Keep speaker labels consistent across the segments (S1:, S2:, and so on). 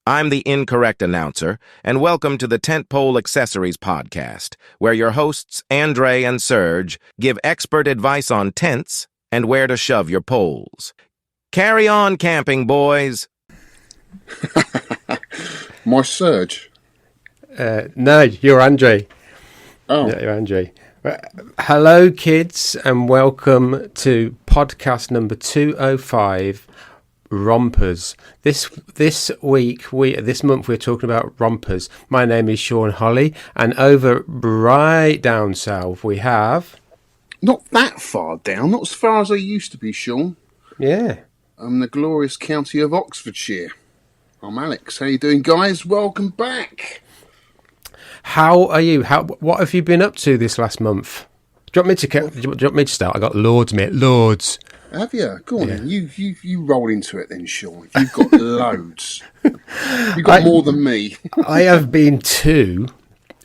S1: I'm the incorrect announcer, and welcome to the Tentpole Accessories Podcast, where your hosts, Andre and Serge, give expert advice on tents and where to shove your poles. Carry on camping, boys.
S2: My Serge?
S3: No, you're Andre.
S2: Oh.
S3: Yeah, you're Andre. Hello, kids, and welcome to podcast number 205, Rompers. This month we're talking about Rompers. My name is Shaun Holly, and over right down south we have...
S2: Not that far down, not as far as I used to be, Shaun.
S3: Yeah.
S2: I'm the glorious county of Oxfordshire. I'm Alex. How you doing, guys? Welcome back.
S3: How are you? What have you been up to this last month? Do you want me to start? I got loads, mate. Loads.
S2: Have you? Go on, then. You roll into it then, Shaun. You've got loads. You've got more than me.
S3: I have been to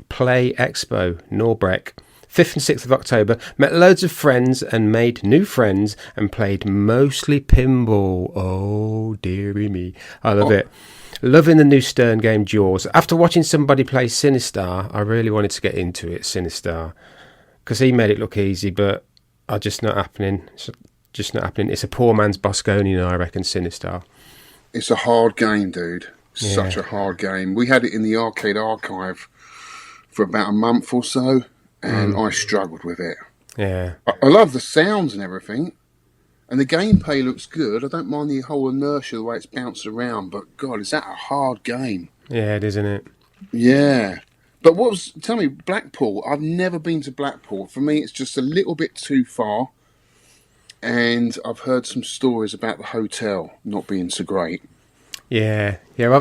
S3: Play Expo, Norbreck, 5th and 6th of October. Met loads of friends and made new friends and played mostly pinball. Oh, dearie me. I love it. Loving the new Stern game, Jaws. After watching somebody play Sinistar, I really wanted to get into it, Sinistar. Because he made it look easy, but just not happening. It's a poor man's Bosconian, I reckon, Sinistar.
S2: It's a hard game, dude. Such a hard game. We had it in the arcade archive for about a month or so, and I struggled with it.
S3: Yeah.
S2: I love the sounds and everything, and the gameplay looks good. I don't mind the whole inertia, the way it's bounced around, but God, is that a hard game?
S3: Yeah, it is, isn't it?
S2: Yeah. But tell me, Blackpool, I've never been to Blackpool. For me, it's just a little bit too far. And I've heard some stories about the hotel not being so great.
S3: Yeah. I've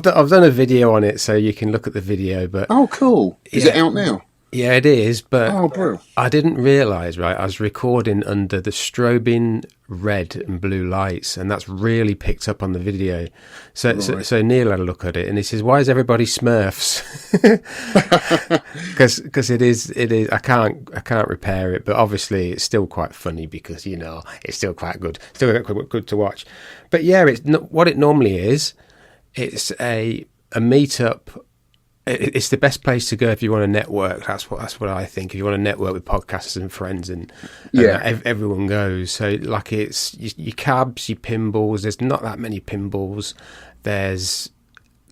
S3: done a video on it, so you can look at the video. But
S2: oh, cool! Is it out now?
S3: Yeah, it is. But
S2: bro.
S3: I didn't realise. Right, I was recording under the strobing red and blue lights, and that's really picked up on the video. So Neil had a look at it, and he says, "Why is everybody Smurfs?" Because it is. I can't repair it, but obviously it's still quite funny because it's still quite good, good to watch. But yeah, it's what it normally is. It's a meetup. It's the best place to go if you want to network. That's what I think. If you want to network with podcasters and friends, and everyone goes. So like it's your cabs, your pinballs. There's not that many pinballs. There's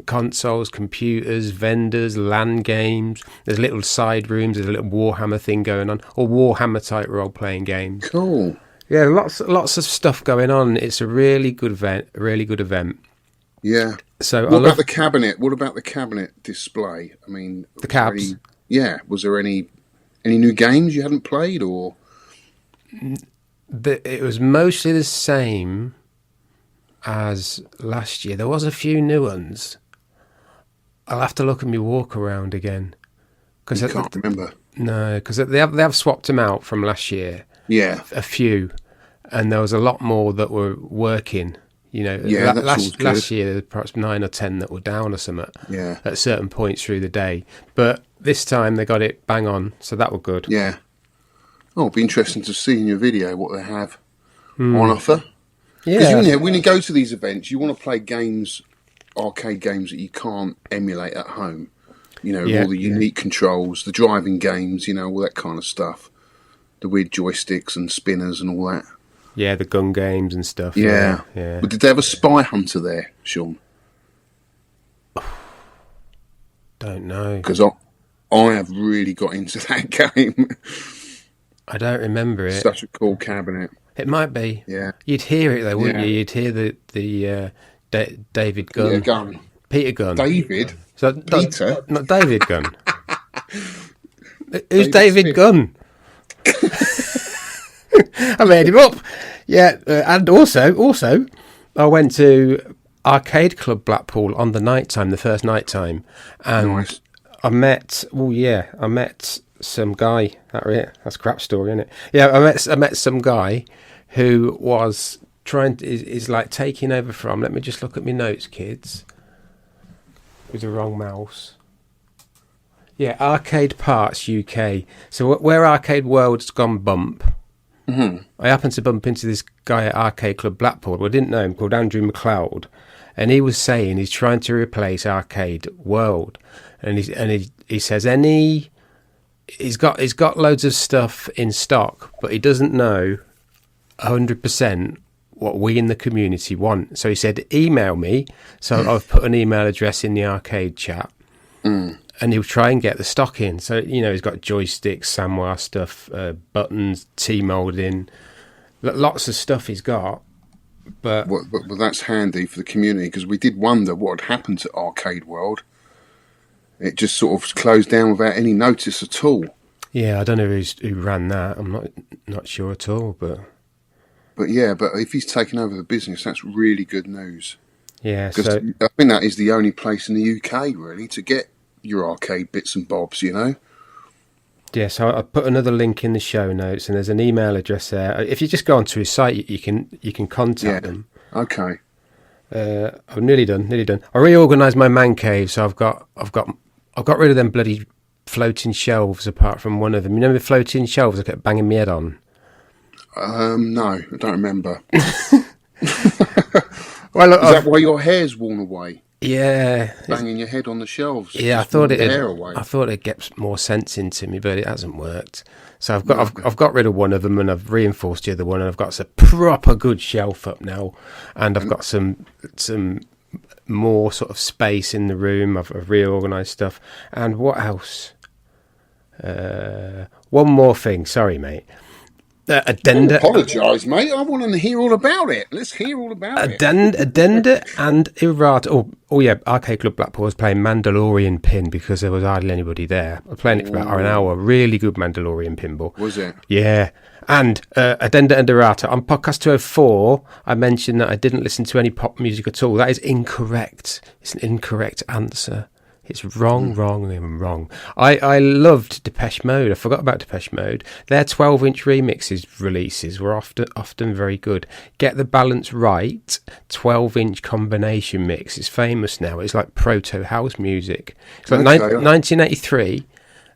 S3: consoles, computers, vendors, LAN games. There's little side rooms. There's a little Warhammer thing going on, or Warhammer type role playing games.
S2: Cool.
S3: Yeah, lots of stuff going on. It's a really good event.
S2: Yeah.
S3: So
S2: what about the cabinet? What about the cabinet display? I mean,
S3: the cabs.
S2: Was there any new games you hadn't played, or?
S3: It was mostly the same as last year. There was a few new ones. I'll have to look at my walk around again.
S2: I can't remember.
S3: No, because they have swapped them out from last year.
S2: Yeah.
S3: A few, and there was a lot more that were working. Last year there were perhaps 9 or 10 that were down or something.
S2: Yeah. At
S3: certain points through the day, but this time they got it bang on, so that was good.
S2: Yeah. Oh, it'll be interesting to see in your video what they have on offer. Yeah. Because when you go to these events, you want to play games, arcade games that you can't emulate at home. All the unique controls, the driving games, all that kind of stuff. The weird joysticks and spinners and all that.
S3: Yeah, the gun games and stuff.
S2: Yeah. But did they have a spy hunter there, Shaun?
S3: Don't know.
S2: Because I have really got into that game.
S3: I don't remember it.
S2: Such a cool cabinet.
S3: It might be.
S2: Yeah.
S3: You'd hear it though, wouldn't you? You'd hear the David Gunn.
S2: Yeah, Gunn.
S3: Peter Gunn.
S2: David?
S3: Peter? Not David Gunn. Who's David Gunn? I made him up. Yeah, and also, I went to Arcade Club Blackpool on the first night time, and
S2: nice.
S3: I met some guy. That's a crap story, isn't it? Yeah, I met some guy who was is like taking over from. Let me just look at my notes, kids. With the wrong mouse. Yeah, Arcade Parts UK. So where Arcade World's gone bump, I happened to bump into this guy at Arcade Club Blackpool. I didn't know him, called Andrew McLeod, and he was saying he's trying to replace Arcade World, and he says he's got loads of stuff in stock, but he doesn't know 100% what we in the community want. So he said, email me. So I've put an email address in the arcade chat. And he'll try and get the stock in. So, he's got joysticks, Samoa stuff, buttons, T-molding, lots of stuff he's got. But
S2: that's handy for the community, because we did wonder what had happened to Arcade World. It just sort of closed down without any notice at all.
S3: Yeah, I don't know who ran that. I'm not sure at all. But
S2: if he's taken over the business, that's really good news.
S3: Yeah,
S2: because I think that is the only place in the UK really to get your arcade bits and bobs,
S3: Yeah, so I put another link in the show notes, and there's an email address there. If you just go onto his site, you can contact them.
S2: Okay.
S3: I'm nearly done. I reorganised my man cave, so I've got rid of them bloody floating shelves. Apart from one of them, you know the floating shelves I kept banging my head on.
S2: No, I don't remember.
S3: Well, look,
S2: is that why your hair's worn away?
S3: Yeah,
S2: banging your head on the shelves.
S3: Yeah, I thought it'd get more sense into me, but it hasn't worked. So I've got rid of one of them, and I've reinforced the other one, and I've got a proper good shelf up now, and I've got some more sort of space in the room. I've reorganised stuff, and what else? One more thing. Sorry, mate. Addenda.
S2: Apologise, mate. I want to hear all about it. Let's hear all about it.
S3: Addenda and errata. Oh yeah, Arcade Club Blackpool was playing Mandalorian Pin because there was hardly anybody there. I was playing it for about an hour. Really good Mandalorian pinball.
S2: Was it?
S3: Yeah. And addenda and errata. On podcast 204, I mentioned that I didn't listen to any pop music at all. That is incorrect. It's an incorrect answer. It's wrong. I loved Depeche Mode. I forgot about Depeche Mode. Their 12-inch remixes releases were often very good. Get the balance right. 12-inch combination mix. It's famous now. It's like proto house music. It's like 1983,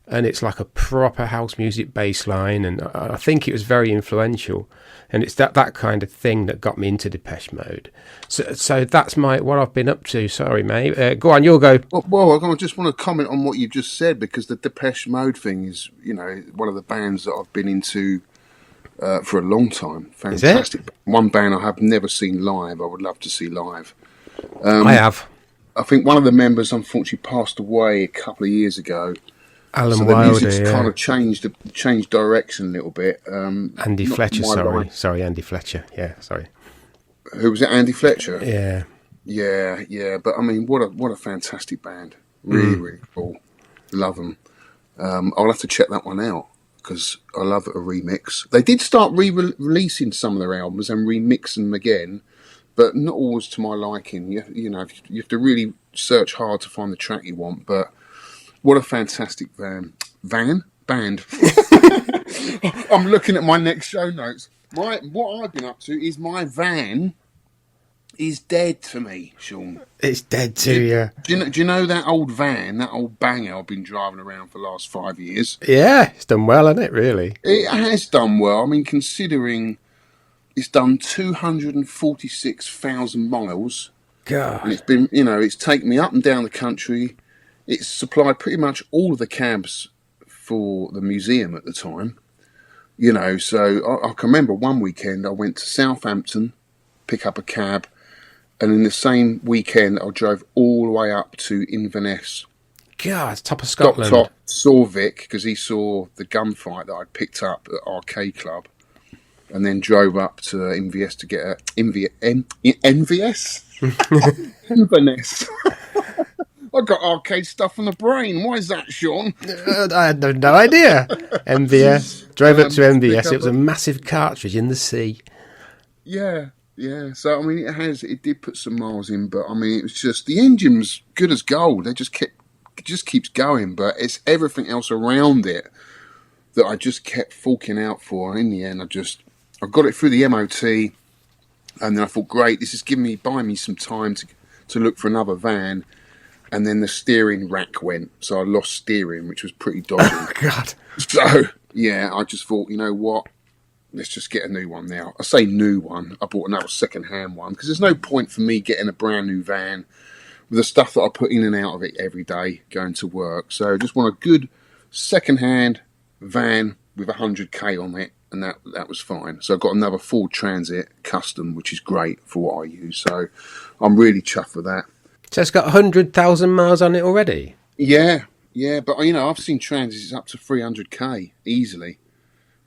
S3: and it's like a proper house music bass line, and I think it was very influential. And it's that kind of thing that got me into Depeche Mode. So that's what I've been up to. Sorry, mate. Go on, you'll go.
S2: Well, I just want to comment on what you've just said, because the Depeche Mode thing is, one of the bands that I've been into for a long time. Fantastic.
S3: Is it?
S2: One band I have never seen live. I would love to see live.
S3: I have.
S2: I think one of the members unfortunately passed away a couple of years ago.
S3: Alan Wilder,
S2: the music's kind of changed direction a little bit.
S3: Andy Fletcher, sorry, Andy Fletcher. Yeah, sorry.
S2: Who was it? Andy Fletcher.
S3: Yeah.
S2: Yeah. But I mean, what a fantastic band. Really cool. Love them. I'll have to check that one out, because I love a remix. They did start releasing some of their albums and remixing them again, but not always to my liking. You have to really search hard to find the track you want, but. What a fantastic band. I'm looking at my next show notes. What I've been up to is my van is dead to me, Shaun.
S3: It's dead to you.
S2: Do you know that old van, that old banger I've been driving around for the last 5 years?
S3: Yeah, it's done well, hasn't it, really?
S2: It has done well. I mean, considering it's done 246,000 miles.
S3: God.
S2: And it's been, it's taken me up and down the country. It's supplied pretty much all of the cabs for the museum at the time, so I can remember one weekend I went to Southampton, pick up a cab, and in the same weekend I drove all the way up to Inverness.
S3: God, top of Scotland.
S2: Top, saw Vic, because he saw the gunfight that I'd picked up at Arcade Club, and then drove up to Inverness to get Inverness? I got arcade stuff on the brain. Why is that, Shaun?
S3: I had no idea. MVS. Drove up to MVS. It was a massive cartridge in the sea.
S2: Yeah. So, I mean, it did put some miles in, but, I mean, it was just, the engine's good as gold. It just keeps going, but it's everything else around it that I just kept forking out for. And in the end, I got it through the MOT, and then I thought, great, this is buying me some time to look for another van. And then the steering rack went, so I lost steering, which was pretty dodgy.
S3: Oh, God.
S2: So, yeah, I just thought, you know what? let's just get a new one now. I say new one. I bought another second-hand one because there's no point for me getting a brand new van with the stuff that I put in and out of it every day going to work. So I just want a good second-hand van with 100k on it, and that was fine. So I've got another Ford Transit Custom, which is great for what I use. So I'm really chuffed with that.
S3: So it's got 100,000 miles on it already?
S2: Yeah, but I've seen Transits up to 300k easily.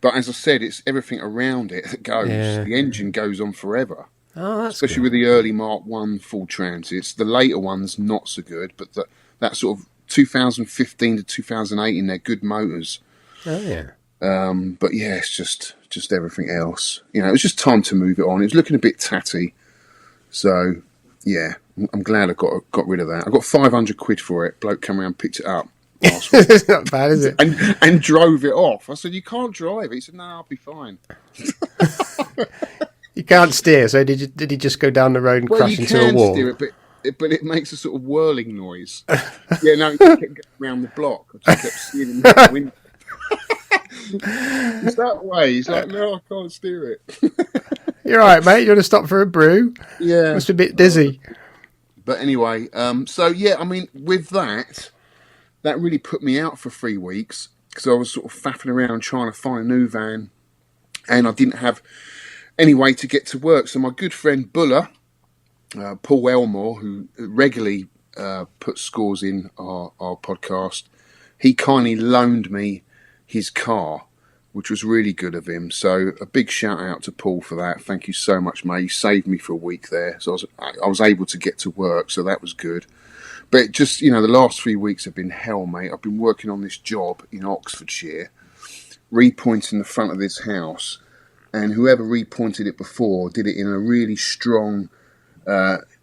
S2: But as I said, it's everything around it that goes. Yeah. The engine goes on forever.
S3: Oh, that's
S2: especially
S3: good.
S2: With the early Mark 1 Ford Transits. The later ones, not so good, but that sort of 2015 to 2018, they're good motors.
S3: Oh, yeah.
S2: But yeah, it's just everything else. It was just time to move it on. It was looking a bit tatty. So, yeah, I'm glad I got rid of that. I got 500 quid for it. Bloke came around, picked it up.
S3: It's not bad, is it?
S2: And drove it off. I said, you can't drive it. He said, no, I'll be fine.
S3: You can't steer, so did he just go down the road and crash into a wall?
S2: You can steer it, but it makes a sort of whirling noise. Yeah, no, he kept going around the block. I just kept steering him out the window. It's that way. He's like, no, I can't steer it.
S3: You're all right, mate. You want to stop for a brew?
S2: Yeah.
S3: Must be a bit dizzy.
S2: But anyway, so yeah, I mean, with that really put me out for 3 weeks because I was sort of faffing around trying to find a new van, and I didn't have any way to get to work. So my good friend Buller, Paul Elmore, who regularly puts scores in our podcast, he kindly loaned me his car, which was really good of him. So a big shout out to Paul for that. Thank you so much, mate. You saved me for a week there. So I was able to get to work, so that was good. But just, the last 3 weeks have been hell, mate. I've been working on this job in Oxfordshire, repointing the front of this house. And whoever repointed it before did it in a really strong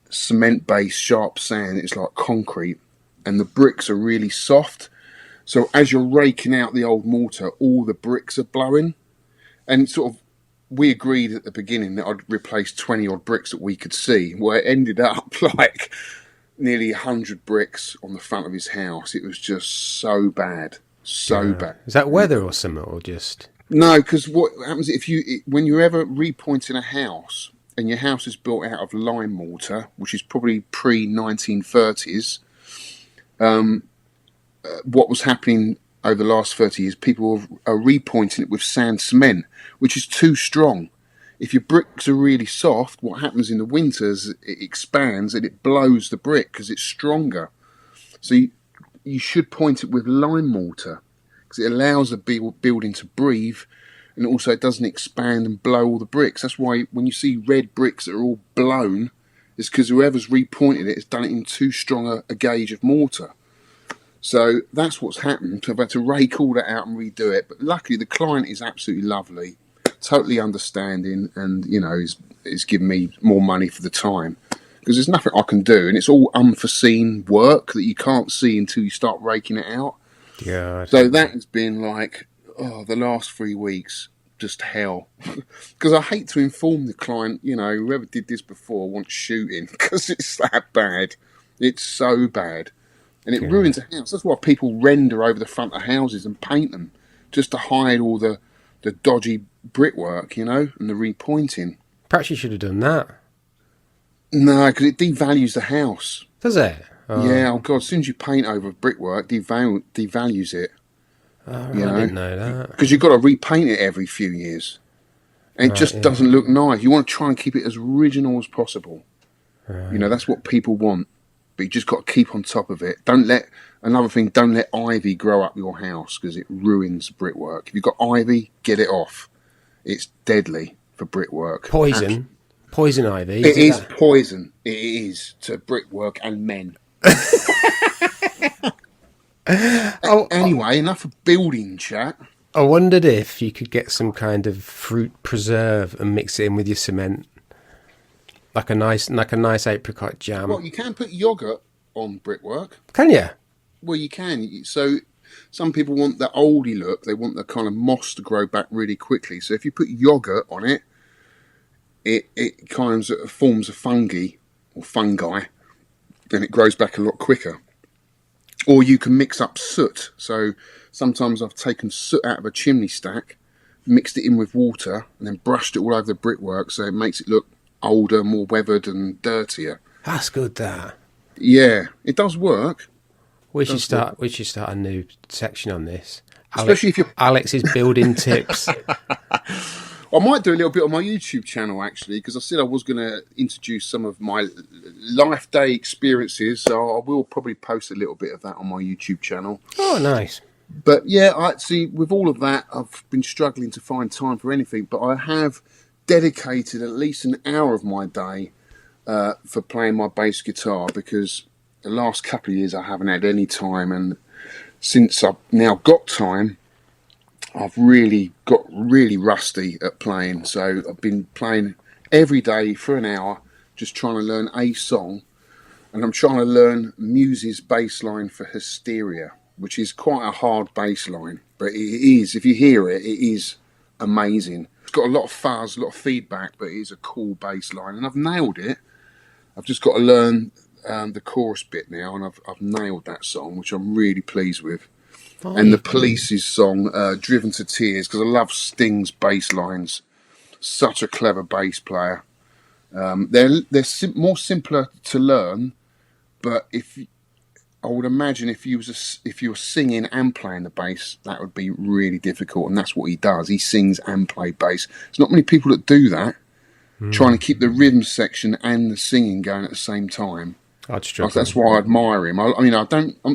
S2: cement-based sharp sand. It's like concrete. And the bricks are really soft. So as you're raking out the old mortar, all the bricks are blowing. And sort of, we agreed at the beginning that I'd replace 20-odd bricks that we could see. Well, it ended up like nearly 100 bricks on the front of his house. It was just so bad. So bad.
S3: Is that weather or something, or just...
S2: No, because what happens when you're ever repointing a house, and your house is built out of lime mortar, which is probably pre-1930s, what was happening over the last 30 years, people are repointing it with sand cement, which is too strong. If your bricks are really soft, what happens in the winters, it expands and it blows the brick because it's stronger. So you should point it with lime mortar because it allows the building to breathe, and also it doesn't expand and blow all the bricks. That's why when you see red bricks that are all blown, it's because whoever's repointed it has done it in too strong a gauge of mortar. So that's what's happened. I've had to rake all that out and redo it. But luckily, the client is absolutely lovely, totally understanding, and, is giving me more money for the time. Because there's nothing I can do, and it's all unforeseen work that you can't see until you start raking it out.
S3: God.
S2: So that has been like, the last 3 weeks, just hell. Because I hate to inform the client, whoever did this before wants shooting, because it's that bad. It's so bad. And it ruins a house. That's why people render over the front of houses and paint them, just to hide all the dodgy brickwork, and the repointing.
S3: Perhaps you should have done that.
S2: No, because it devalues the house.
S3: Does it? Oh.
S2: Yeah, oh God, as soon as you paint over brickwork, devalues it.
S3: Oh, right. I didn't know that.
S2: Because you've got to repaint it every few years. And it just doesn't look nice. You want to try and keep it as original as possible. Right. That's what people want. But you just got to keep on top of it. Don't let ivy grow up your house because it ruins brickwork. If you've got ivy, get it off. It's deadly for brickwork.
S3: Poison ivy.
S2: It is poison. It is to brickwork and men. Anyway, enough of building chat.
S3: I wondered if you could get some kind of fruit preserve and mix it in with your cement. Like a nice apricot jam.
S2: Well, you can put yoghurt on brickwork.
S3: Can you?
S2: Well, you can. So some people want the oldie look. They want the kind of moss to grow back really quickly. So if you put yoghurt on it, it kind of forms a fungi, and it grows back a lot quicker. Or you can mix up soot. So sometimes I've taken soot out of a chimney stack, mixed it in with water, and then brushed it all over the brickwork so it makes it look older, more weathered and dirtier.
S3: That's good, that.
S2: Yeah, it does work.
S3: We should start a new section on this.
S2: Especially if you're...
S3: Alex's building tips.
S2: I might do a little bit on my YouTube channel, actually, because I said I was going to introduce some of my life day experiences, so I will probably post a little bit of that on my YouTube channel.
S3: Oh, nice.
S2: But yeah, I see, with all of that, I've been struggling to find time for anything, but I have dedicated at least an hour of my day for playing my bass guitar, because the last couple of years I haven't had any time, and since I've now got time, I've really got really rusty at playing. So I've been playing every day for an hour, just trying to learn a song. And I'm trying to learn Muse's bass line for Hysteria, which is quite a hard bass line. But it is, if you hear it, it is amazing. It's got a lot of fuzz, a lot of feedback, but it is a cool bass line. And I've nailed it. I've just got to learn the chorus bit now, and I've nailed that song, which I'm really pleased with.
S3: Oh,
S2: and the Police's song, Driven to Tears, because I love Sting's bass lines. Such a clever bass player. They're more simpler to learn, but I would imagine if you were singing and playing the bass, that would be really difficult, and that's what he does. He sings and plays bass. There's not many people that do that, trying to keep the rhythm section and the singing going at the same time. That's why I admire him. I'm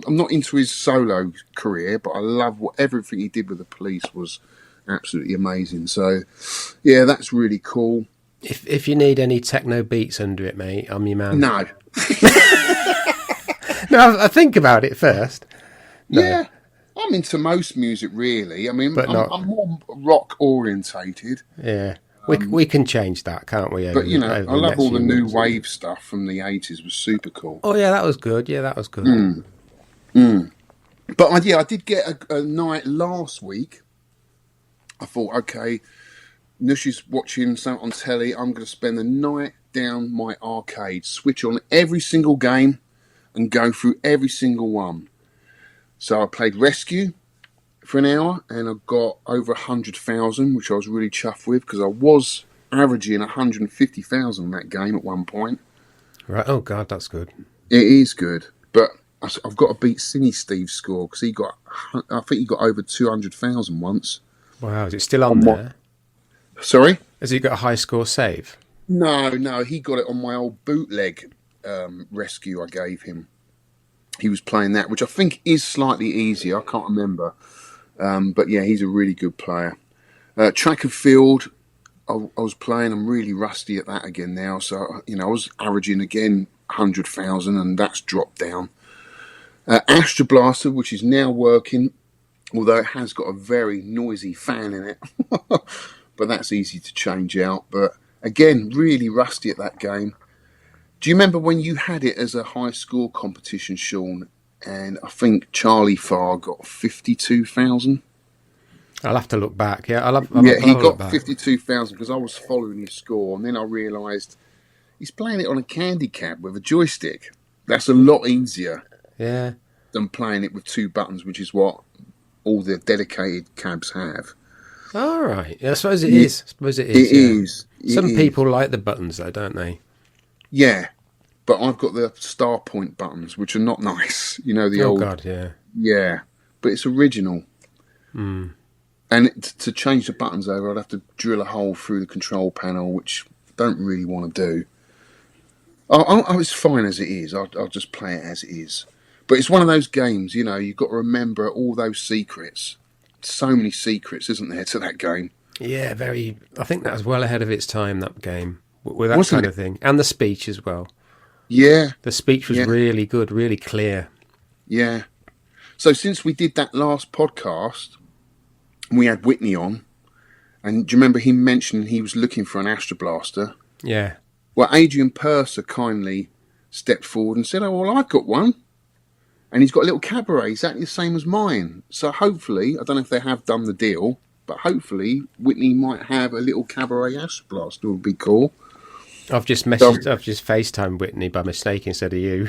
S2: not into his solo career, but I love everything he did with the Police was absolutely amazing. So, yeah, that's really cool.
S3: If you need any techno beats under it, mate, I'm your man.
S2: No.
S3: No, I think about it first. No.
S2: Yeah, I'm into most music, really. I mean, I'm more rock orientated.
S3: Yeah. We can change that, can't we?
S2: But, you know, I love all the new wave stuff from the 80s. Was super cool.
S3: Oh, yeah, that was good.
S2: But, I did get a night last week. I thought, okay, Nush's watching something on telly. I'm going to spend the night down my arcade, switch on every single game and go through every single one. So I played Rescue for an hour, and I got over 100,000, which I was really chuffed with, because I was averaging 150,000 in that game at one point.
S3: Right. Oh God, that's good.
S2: It is good, but I've got to beat Cine Steve's score, because I think he got over 200,000 once.
S3: Wow, is it still on there?
S2: Sorry?
S3: Has he got a high score save?
S2: No, he got it on my old bootleg Rescue I gave him. He was playing that, which I think is slightly easier. I can't remember. But yeah, he's a really good player. Track and Field, I was playing. I'm really rusty at that again now. So, I was averaging again 100,000, and that's dropped down. Astra Blaster, which is now working, although it has got a very noisy fan in it. But that's easy to change out. But again, really rusty at that game. Do you remember when you had it as a high score competition, Shaun? And I think Charlie Farr got 52,000.
S3: I'll have to look back. Yeah,
S2: he got 52,000 because I was following his score, and then I realised he's playing it on a candy cab with a joystick. That's a lot easier.
S3: Yeah.
S2: Than playing it with two buttons, which is what all the dedicated cabs have.
S3: All right. Yeah, I suppose it is. It is. Some people like the buttons, though, don't they?
S2: Yeah. But I've got the star point buttons, which are not nice. The old...
S3: Oh, God, yeah.
S2: Yeah. But it's original.
S3: Mm.
S2: And to change the buttons over, I'd have to drill a hole through the control panel, which I don't really want to do. It's fine as it is. I'll just play it as it is. But it's one of those games, you've got to remember all those secrets. So many secrets, isn't there, to that game?
S3: Yeah, very... I think that was well ahead of its time, that game, with that kind of thing. And the speech as well. Yeah. The speech was really good, really clear.
S2: Yeah. So since we did that last podcast, we had Whitney on, and do you remember him mentioning he was looking for an Astra Blaster?
S3: Yeah.
S2: Well, Adrian Purser kindly stepped forward and said, oh, well, I've got one. And he's got a little cabaret exactly the same as mine. So hopefully, I don't know if they have done the deal, but hopefully Whitney might have a little cabaret Astra Blaster. It would be cool.
S3: I've just FaceTimed Whitney by mistake instead of you.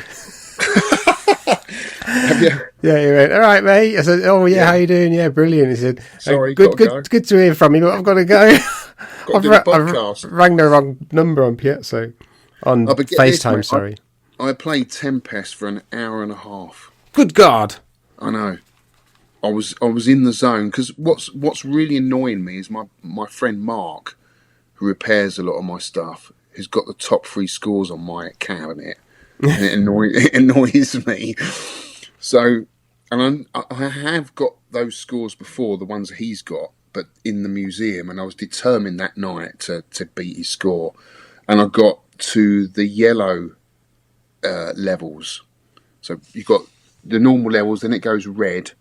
S2: Have you?
S3: Yeah, he went, all right, mate. I said, oh, yeah, how you doing? Yeah, brilliant. He said,
S2: Sorry,
S3: good to hear from you, but I've got to go.
S2: Got to do a podcast.
S3: I rang the wrong number on Piazza. On FaceTime, sorry.
S2: I played Tempest for an hour and a half.
S3: Good God.
S2: I know. I was in the zone, because what's really annoying me is my friend Mark, who repairs a lot of my stuff, has got the top 3 scores on my cabinet, and it annoys me. So, and I have got those scores before, the ones that he's got, but in the museum, and I was determined that night to beat his score, and I got to the yellow levels. So you've got the normal levels, then it goes red,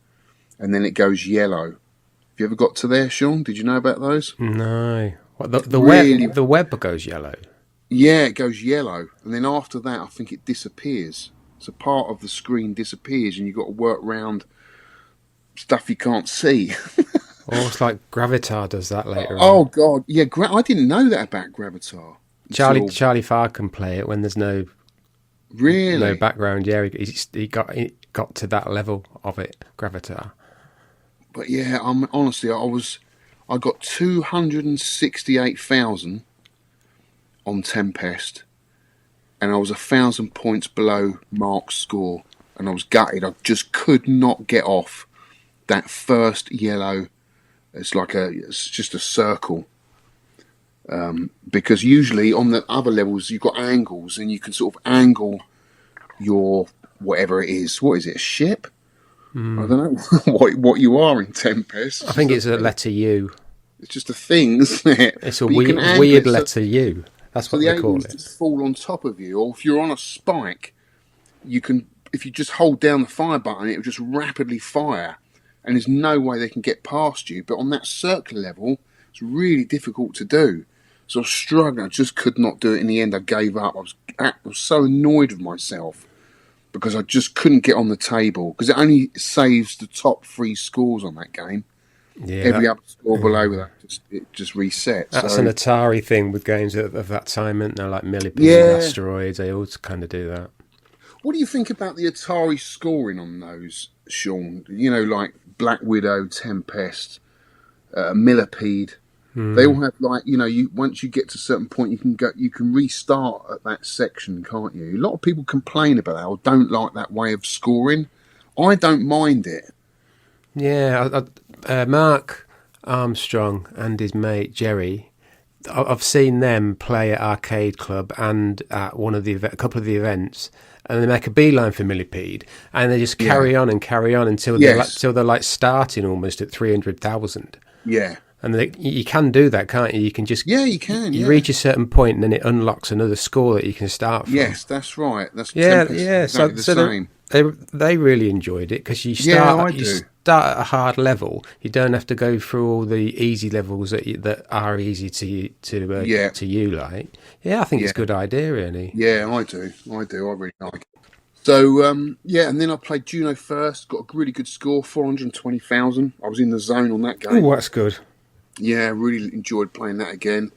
S2: and then it goes yellow. Have you ever got to there, Shaun? Did you know about those?
S3: No. What, the web goes yellow?
S2: Yeah, it goes yellow. And then after that, I think it disappears. So part of the screen disappears, and you've got to work around stuff you can't see.
S3: Oh, it's like Gravatar does that later on.
S2: Oh, God. Yeah, I didn't know that about Gravatar.
S3: Charlie Farr can play it when there's no background. Yeah, he got to that level of it, Gravatar.
S2: But yeah, honestly, I got 268,000 on Tempest, and I was 1,000 points below Mark's score, and I was gutted. I just could not get off that first yellow. It's just a circle. Because usually on the other levels you've got angles, and you can sort of angle your whatever it is. What is it? A ship? I don't know what you are in Tempest.
S3: I think it's a letter U.
S2: It's just a thing, isn't it?
S3: It's a weird letter U. That's what they call it.
S2: Just fall on top of you, or if you're on a spike, you can. If you just hold down the fire button, it will just rapidly fire, and there's no way they can get past you. But on that circular level, it's really difficult to do. So I was struggling. I just could not do it. In the end, I gave up. I was so annoyed with myself because I just couldn't get on the table, because it only saves the top 3 scores on that game. Yeah, every other score below that it just resets.
S3: That's an Atari thing with games of that time, isn't there? Like Millipede, Asteroids. They all kind of do that.
S2: What do you think about the Atari scoring on those, Shaun? You know, like Black Widow, Tempest, Millipede. They all have, like, you know, once you get to a certain point, you can restart at that section, can't you? A lot of people complain about that or don't like that way of scoring. I don't mind it.
S3: Yeah, Mark Armstrong and his mate Jerry, I've seen them play at Arcade Club and at a couple of the events, and they make a beeline for Millipede, and they just carry on until they're like starting almost at 300,000.
S2: Yeah.
S3: And you can do that, can't you? You can just
S2: you can.
S3: You reach a certain point, and then it unlocks another score that you can start from.
S2: Yes, that's right. That's
S3: So
S2: the same.
S3: They really enjoyed it, because you start at a hard level. You don't have to go through all the easy levels that are easy to you. Like, I think it's a good idea, really.
S2: Yeah, I do. I really like it. So and then I played Juno first. Got a really good score, 420,000. I was in the zone on that game.
S3: Oh, that's good.
S2: Yeah, really enjoyed playing that again.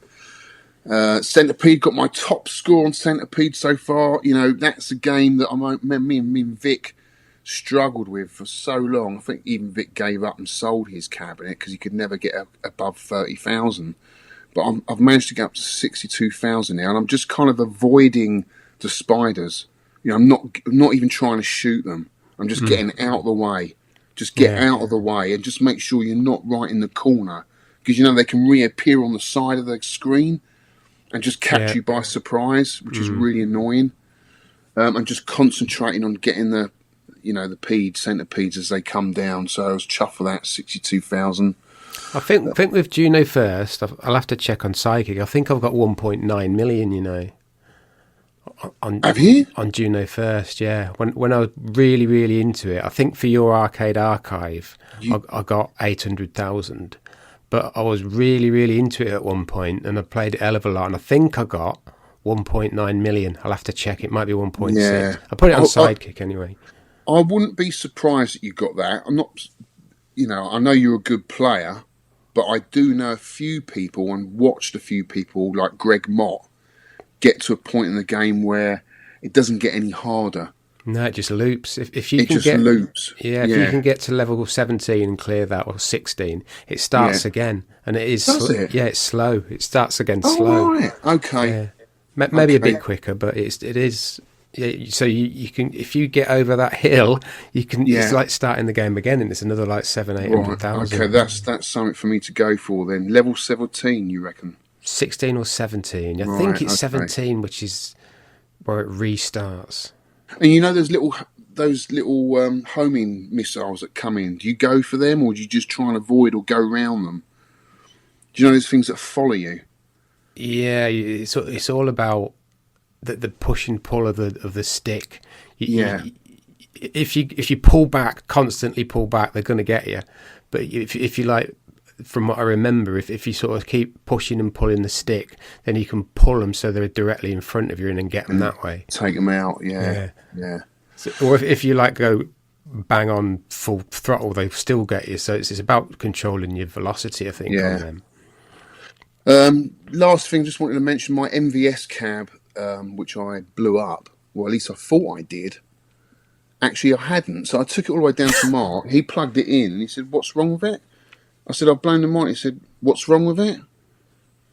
S2: Centipede, got my top score on Centipede so far. You know, that's a game that me and Vic struggled with for so long. I think even Vic gave up and sold his cabinet because he could never get above 30,000. But I've managed to get up to 62,000 now, and I'm just kind of avoiding the spiders. You know, I'm not even trying to shoot them. I'm just getting out of the way. Just get out of the way, and just make sure you're not right in the corner. Because, you know, they can reappear on the side of the screen and just catch you by surprise, which is really annoying. I'm just concentrating on getting the centipedes as they come down. So I was chuffed for that, 62,000.
S3: I think with Juno first, I'll have to check on Psychic. I think I've got 1.9 million, you know.
S2: Have you?
S3: On Juno first, yeah. When I was really, really into it, I think for your arcade archive, I got 800,000. But I was really, really into it at one point, and I played it a hell of a lot, and I think I got 1.9 million. I'll have to check. It might be 1.6. Yeah. I put it on Sidekick anyway.
S2: I wouldn't be surprised that you got that. I'm not, you know, I know you're a good player, but I do know a few people and watched a few people like Greg Mott get to a point in the game where it doesn't get any harder.
S3: No, it just loops. If you
S2: It
S3: can
S2: just
S3: get
S2: loops.
S3: yeah, if you can get to level 17 and clear that, or 16, it starts again, and it is
S2: Does it?
S3: Yeah, it's slow. It starts again
S2: Oh,
S3: slow.
S2: right. Okay.
S3: Yeah. Maybe a
S2: Okay.
S3: bit quicker, but it is. Yeah, so you can, if you get over that hill, you can.
S2: Yeah.
S3: It's like starting the game again, and it's another like 700,000-800,000.
S2: Okay, that's something for me to go for then. Level 17, you reckon?
S3: 16 or 17. I
S2: Right,
S3: think it's
S2: okay.
S3: 17, which is where it restarts.
S2: And you know those little homing missiles that come in. Do you go for them, or do you just try and avoid or go around them? Do you know those things that follow you?
S3: Yeah, it's all about the push and pull of the stick. If you pull back, constantly pull back, they're going to get you. But if you like, from what I remember, if you sort of keep pushing and pulling the stick, then you can pull them so they're directly in front of you and then get them that way.
S2: Take them out, yeah.
S3: So, or if you like go bang on full throttle, they still get you. So it's about controlling your velocity, I think, on them.
S2: Last thing, just wanted to mention my MVS cab, which I blew up. Well, at least I thought I did. Actually, I hadn't. So I took it all the way down to Mark. He plugged it in and he said, "What's wrong with it?" I said, "I've blown the monitor." He said, "What's wrong with it?"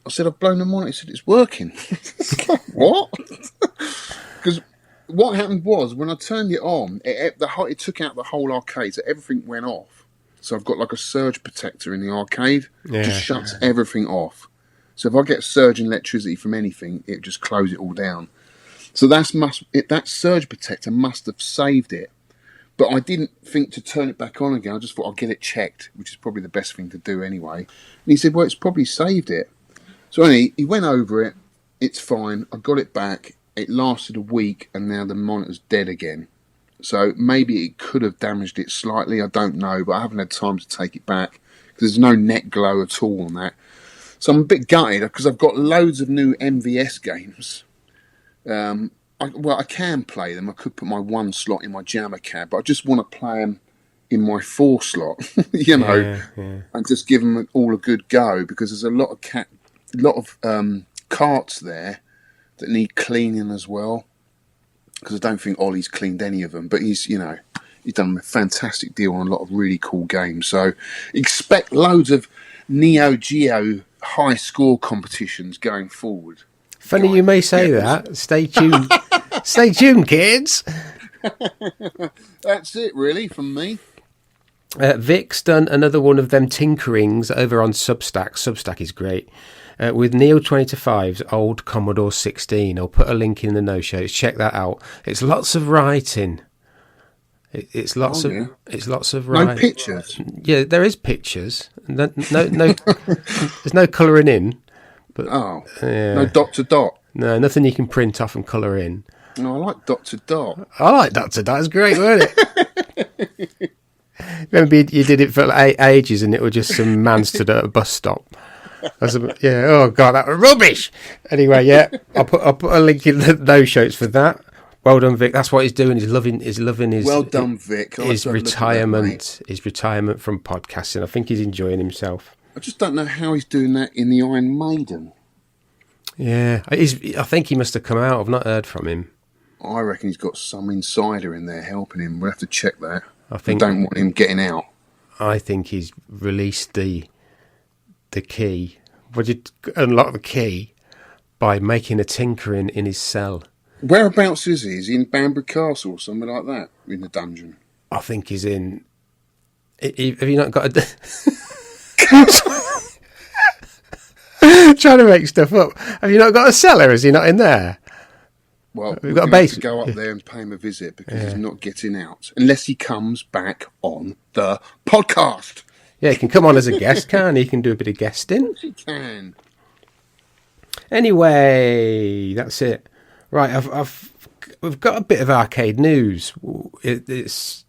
S2: I said, "I've blown the monitor." He said, "It's working." What? Because what happened was, when I turned it on, it took out the whole arcade, so everything went off. So I've got like a surge protector in the arcade. Just shuts everything off. So if I get surge in electricity from anything, it just closes it all down. So that surge protector must have saved it. But I didn't think to turn it back on again. I just thought I'll get it checked, which is probably the best thing to do anyway. And he said, "Well, it's probably saved it." So anyway, he went over it. It's fine. I got it back. It lasted a week, and now the monitor's dead again. So maybe it could have damaged it slightly. I don't know, but I haven't had time to take it back because there's no net glow at all on that. So I'm a bit gutted because I've got loads of new MVS games. I can play them. I could put my 1 slot in my jammer cab, but I just want to play them in my 4 slot, and just give them all a good go, because there's a lot of carts there that need cleaning as well. Because I don't think Ollie's cleaned any of them, but he's done a fantastic deal on a lot of really cool games. So expect loads of Neo Geo high score competitions going forward.
S3: Funny you may say that. Stay tuned. Stay tuned, kids.
S2: That's it, really, from me.
S3: Vic's done another one of them tinkerings over on Substack. Substack is great. With Neil 20-5's old Commodore 16. I'll put a link in the no shows. Check that out. It's lots of writing. It's lots of writing.
S2: No pictures.
S3: Yeah, there is pictures. No. There's no colouring in. But
S2: no dot to dot.
S3: No, nothing you can print off and colour in.
S2: No, I like dot to dot.
S3: I like dot to dot. It's great, wasn't it? Remember you did it for ages, and it was just some man stood at a bus stop. Oh god, that was rubbish. Anyway, I'll put a link in the no shows for that. Well done, Vic. That's what he's doing. He's loving his.
S2: Well done, Vic.
S3: His retirement. His retirement from podcasting. I think he's enjoying himself.
S2: I just don't know how he's doing that in the Iron Maiden.
S3: Yeah, I think he must have come out. I've not heard from him.
S2: I reckon he's got some insider in there helping him. We'll have to check that.
S3: I
S2: don't want him getting out.
S3: I think he's released the key. Would you unlock the key by making a tinkering in his cell?
S2: Whereabouts is he? Is he in Banbury Castle or something like that? In the dungeon?
S3: I think he's in. Have you not got a? Trying to make stuff up. Have you not got a cellar? Is he not in there?
S2: Well,
S3: we've got a base.
S2: To go up there and pay him a visit because he's not getting out unless he comes back on the podcast.
S3: Yeah, he can come on as a guest, can't he? He can do a bit of guesting.
S2: He can.
S3: Anyway, that's it. Right, we've got a bit of arcade news. It's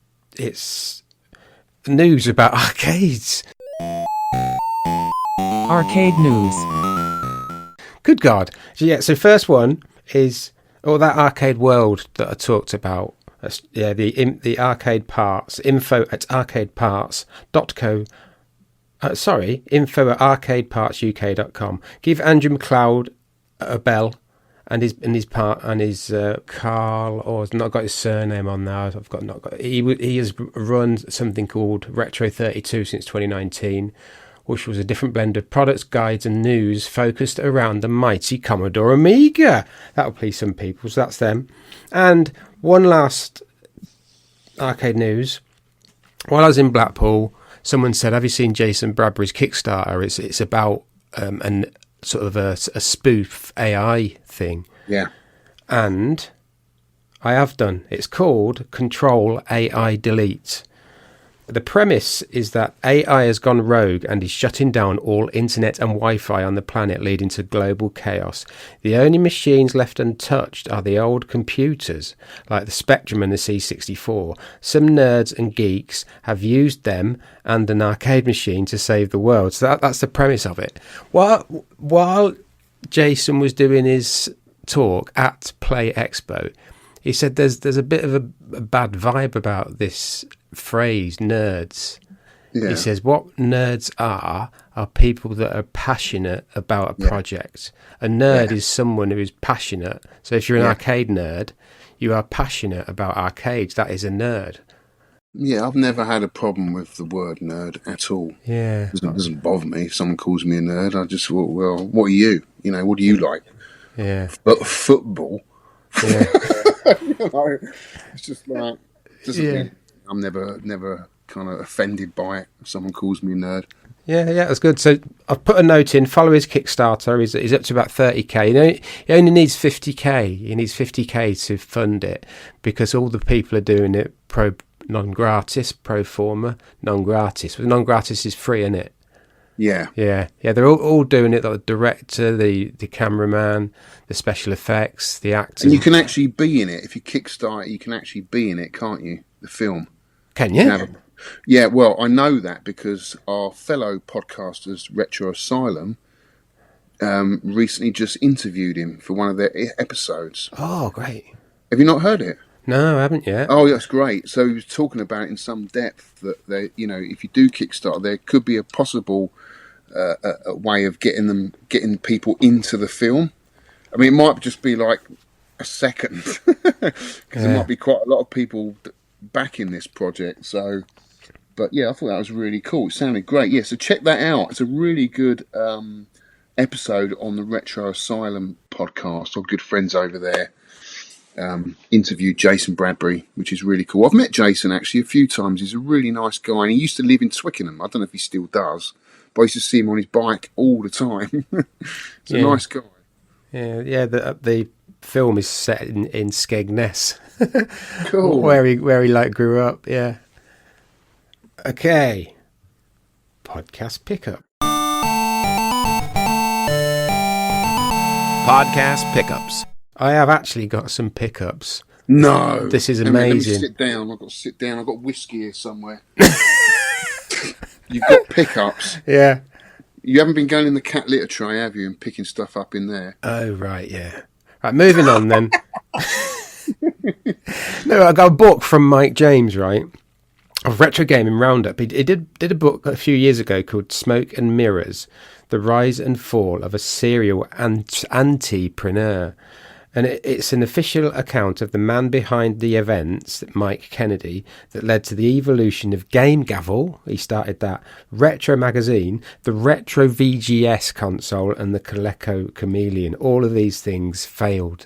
S3: news about arcades.
S4: Arcade news.
S3: Good God. So first one is that arcade world that I talked about. The arcade parts. Info at arcadeparts.co. Info at arcadepartsuk.com. Give Andrew McLeod a bell and his part and his Carl, or I've not got his surname on there. He has run something called Retro 32 since 2019, which was a different blend of products, guides, and news focused around the mighty Commodore Amiga. That'll please some people, so that's them. And one last arcade news. While I was in Blackpool, someone said, "Have you seen Jason Bradbury's Kickstarter? It's about an sort of a spoof AI thing."
S2: Yeah.
S3: And I have done. It's called Control AI Delete. The premise is that AI has gone rogue and is shutting down all internet and Wi-Fi on the planet, leading to global chaos. The only machines left untouched are the old computers, like the Spectrum and the C64. Some nerds and geeks have used them and an arcade machine to save the world. So that's the premise of it. While Jason was doing his talk at Play Expo, he said there's a bit of a bad vibe about this phrase, nerds. Yeah. He says what nerds are people that are passionate about a project. A nerd is someone who is passionate. So if you're an arcade nerd, you are passionate about arcades. That is a nerd.
S2: Yeah, I've never had a problem with the word nerd at all.
S3: Yeah.
S2: It doesn't bother me if someone calls me a nerd. I just thought, well, what are you? You know, what do you like?
S3: Yeah.
S2: But football.
S3: Yeah.
S2: It's just like, I'm never kind of offended by it if someone calls me a nerd.
S3: Yeah, that's good. So I've put a note in, follow his Kickstarter. He's up to about 30k. He only needs 50k. He needs 50k to fund it because all the people are doing it non-gratis, pro forma, non-gratis. But non-gratis is free, isn't it?
S2: Yeah.
S3: They're all doing it. Like the director, the cameraman, the special effects, the actors.
S2: And you can actually be in it. If you Kickstarter, you can actually be in it, can't you? The film.
S3: Can you?
S2: Yeah, well, I know that because our fellow podcasters, Retro Asylum, recently just interviewed him for one of their episodes.
S3: Oh, great.
S2: Have you not heard it?
S3: No, I haven't yet.
S2: Oh, that's great. So he was talking about it in some depth that if you do Kickstarter, there could be a possible a way of getting people into the film. I mean, it might just be like a second because there might be quite a lot of people backing this project. So, but yeah, I thought that was really cool. It sounded great. Yeah, so check that out. It's a really good episode on the Retro Asylum podcast. Our good friends over there interviewed Jason Bradbury, which is really cool. I've met Jason actually a few times. He's a really nice guy, and he used to live in Twickenham. I don't know if he still does, but I used to see him on his bike all the time. He's a nice guy. Yeah.
S3: The film is set in Skegness,
S2: cool.
S3: where he grew up. Yeah. Okay. Podcast pickup.
S1: Podcast pickups.
S3: I have actually got some pickups.
S2: No.
S3: This is amazing.
S2: Let me sit down. I've got to sit down. I've got whiskey here somewhere. You've got pickups.
S3: Yeah.
S2: You haven't been going in the cat litter tray, have you, and picking stuff up in there?
S3: Oh, right, yeah. Right, moving on then. No, I got a book from Mike James, right, of Retro Gaming Roundup. He did a book a few years ago called Smoke and Mirrors, The Rise and Fall of a Serial Antipreneur. And it's an official account of the man behind the events, Mike Kennedy, that led to the evolution of Game Gavel. He started that. Retro Magazine, the Retro VGS console, and the Coleco Chameleon. All of these things failed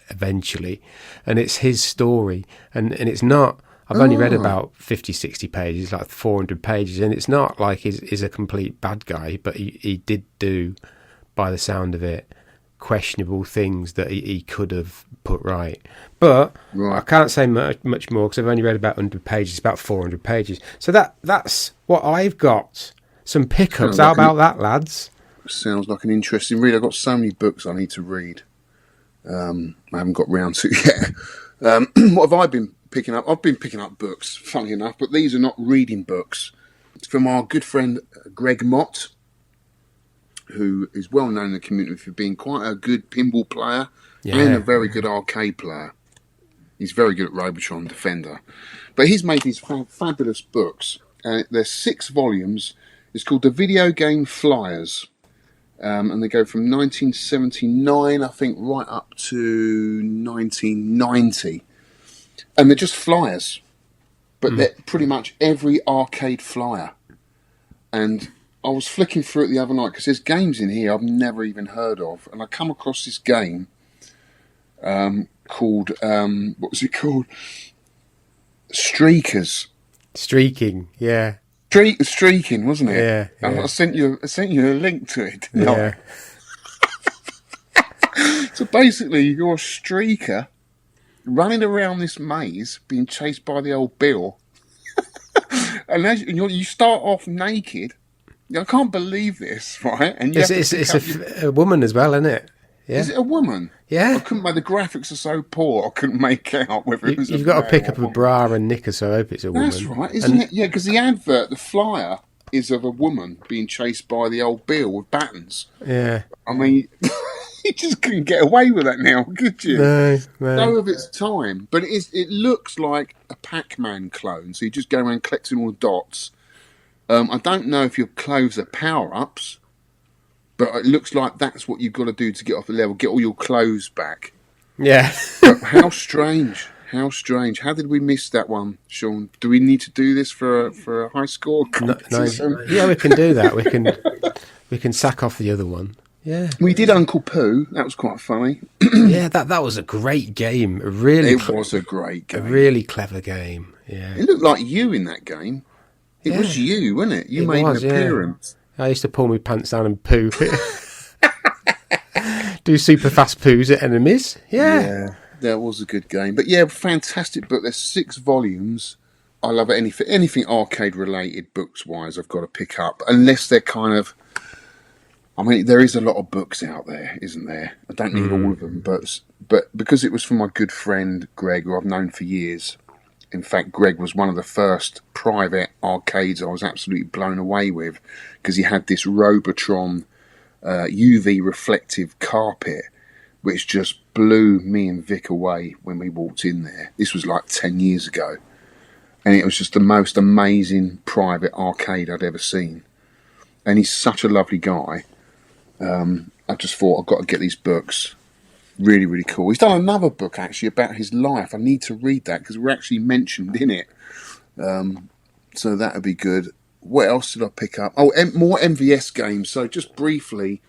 S3: eventually. And it's his story. And it's not... I've only read about 50, 60 pages, like 400 pages. And it's not like he's a complete bad guy, but he did do, by the sound of it, questionable things that he could have put right. But I can't say much more because I've only read about 100 pages, about 400 pages. So that's what I've got. Some pickups. How about that, lads?
S2: Sounds like an interesting read. I've got so many books I need to read. I haven't got round to yet. What have I been picking up? I've been picking up books, funny enough, but these are not reading books. It's from our good friend Greg Mott, who is well known in the community for being quite a good pinball player and a very good arcade player. He's very good at Robotron Defender. But he's made these fabulous books. There's 6 volumes. It's called The Video Game Flyers. And they go from 1979, I think, right up to 1990. And they're just flyers. But they're pretty much every arcade flyer. And I was flicking through it the other night because there's games in here I've never even heard of. And I come across this game called, what was it called? Streakers.
S3: Streaking, yeah.
S2: Streaking, wasn't it?
S3: Yeah.
S2: And I sent you a link to it.
S3: Yeah.
S2: So basically, you're a streaker running around this maze, being chased by the old Bill. And you start off naked. I can't believe this, right? And
S3: it's a woman as well, isn't it? Yeah.
S2: Is it a woman?
S3: Yeah.
S2: I couldn't make the graphics are so poor. I couldn't make out whether it was.
S3: You've got to pick up a bra and knicker, so I hope it's a woman.
S2: That's right, isn't it? Yeah, because the advert, the flyer, is of a woman being chased by the old Bill with batons.
S3: Yeah.
S2: I mean, you just couldn't get away with that now, could you?
S3: No.
S2: So of its time, but it looks like a Pac-Man clone. So you just go around collecting all the dots. I don't know if your clothes are power-ups. But it looks like that's what you've got to do to get off the level, get all your clothes back.
S3: Yeah.
S2: But how strange. How strange. How did we miss that one, Shaun? Do we need to do this for a high score competition?
S3: No. Yeah, we can do that. We can sack off the other one. Yeah.
S2: We did Uncle Pooh. That was quite funny.
S3: Yeah, that was a great game. It
S2: was a great game.
S3: A really clever game. Yeah.
S2: It looked like you in that game. It was you, wasn't it? You made an appearance.
S3: Yeah. I used to pull my pants down and poo. Do super fast poos at enemies. Yeah,
S2: that was a good game. But yeah, fantastic book. There's 6 volumes. I love it. Anything arcade related books wise, I've got to pick up. Unless they're kind of, I mean, there is a lot of books out there, isn't there? I don't need all of them, but because it was from my good friend Greg, who I've known for years. In fact, Greg was one of the first private arcades I was absolutely blown away with, because he had this Robotron UV reflective carpet, which just blew me and Vic away when we walked in there. This was like 10 years ago. And it was just the most amazing private arcade I'd ever seen. And he's such a lovely guy. I just thought, I've got to get these books. Really, really cool. He's done another book, actually, about his life. I need to read that, because we're actually mentioned in it. So that would be good. What else did I pick up? Oh, more MVS games. So just briefly,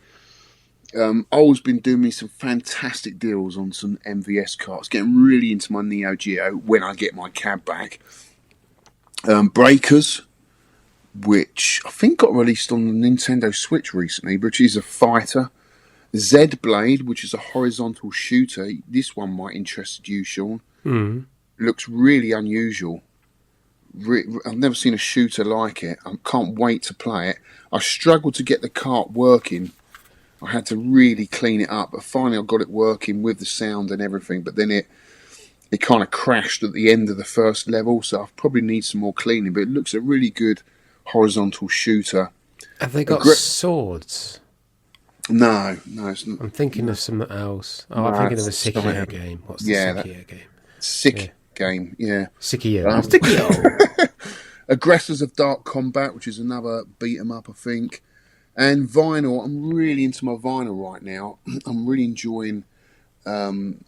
S2: Oll's been doing me some fantastic deals on some MVS carts. Getting really into my Neo Geo when I get my cab back. Breakers, which I think got released on the Nintendo Switch recently, which is a fighter. Z-Blade, which is a horizontal shooter. This one might interest you, Shaun. Looks really unusual. I've never seen a shooter like it. I can't wait to play it. I struggled to get the cart working. I had to really clean it up, but finally I got it working with the sound and everything, but then it kind of crashed at the end of the first level, so I probably need some more cleaning, but it looks a really good horizontal shooter.
S3: Have they got swords?
S2: No, it's not.
S3: I'm thinking of something else. Oh, I'm thinking of a Sick game. What's the Sick game?
S2: Sick game, yeah.
S3: Sickio.
S2: Aggressors of Dark Combat, which is another beat 'em up, I think. And vinyl. I'm really into my vinyl right now. I'm really enjoying putting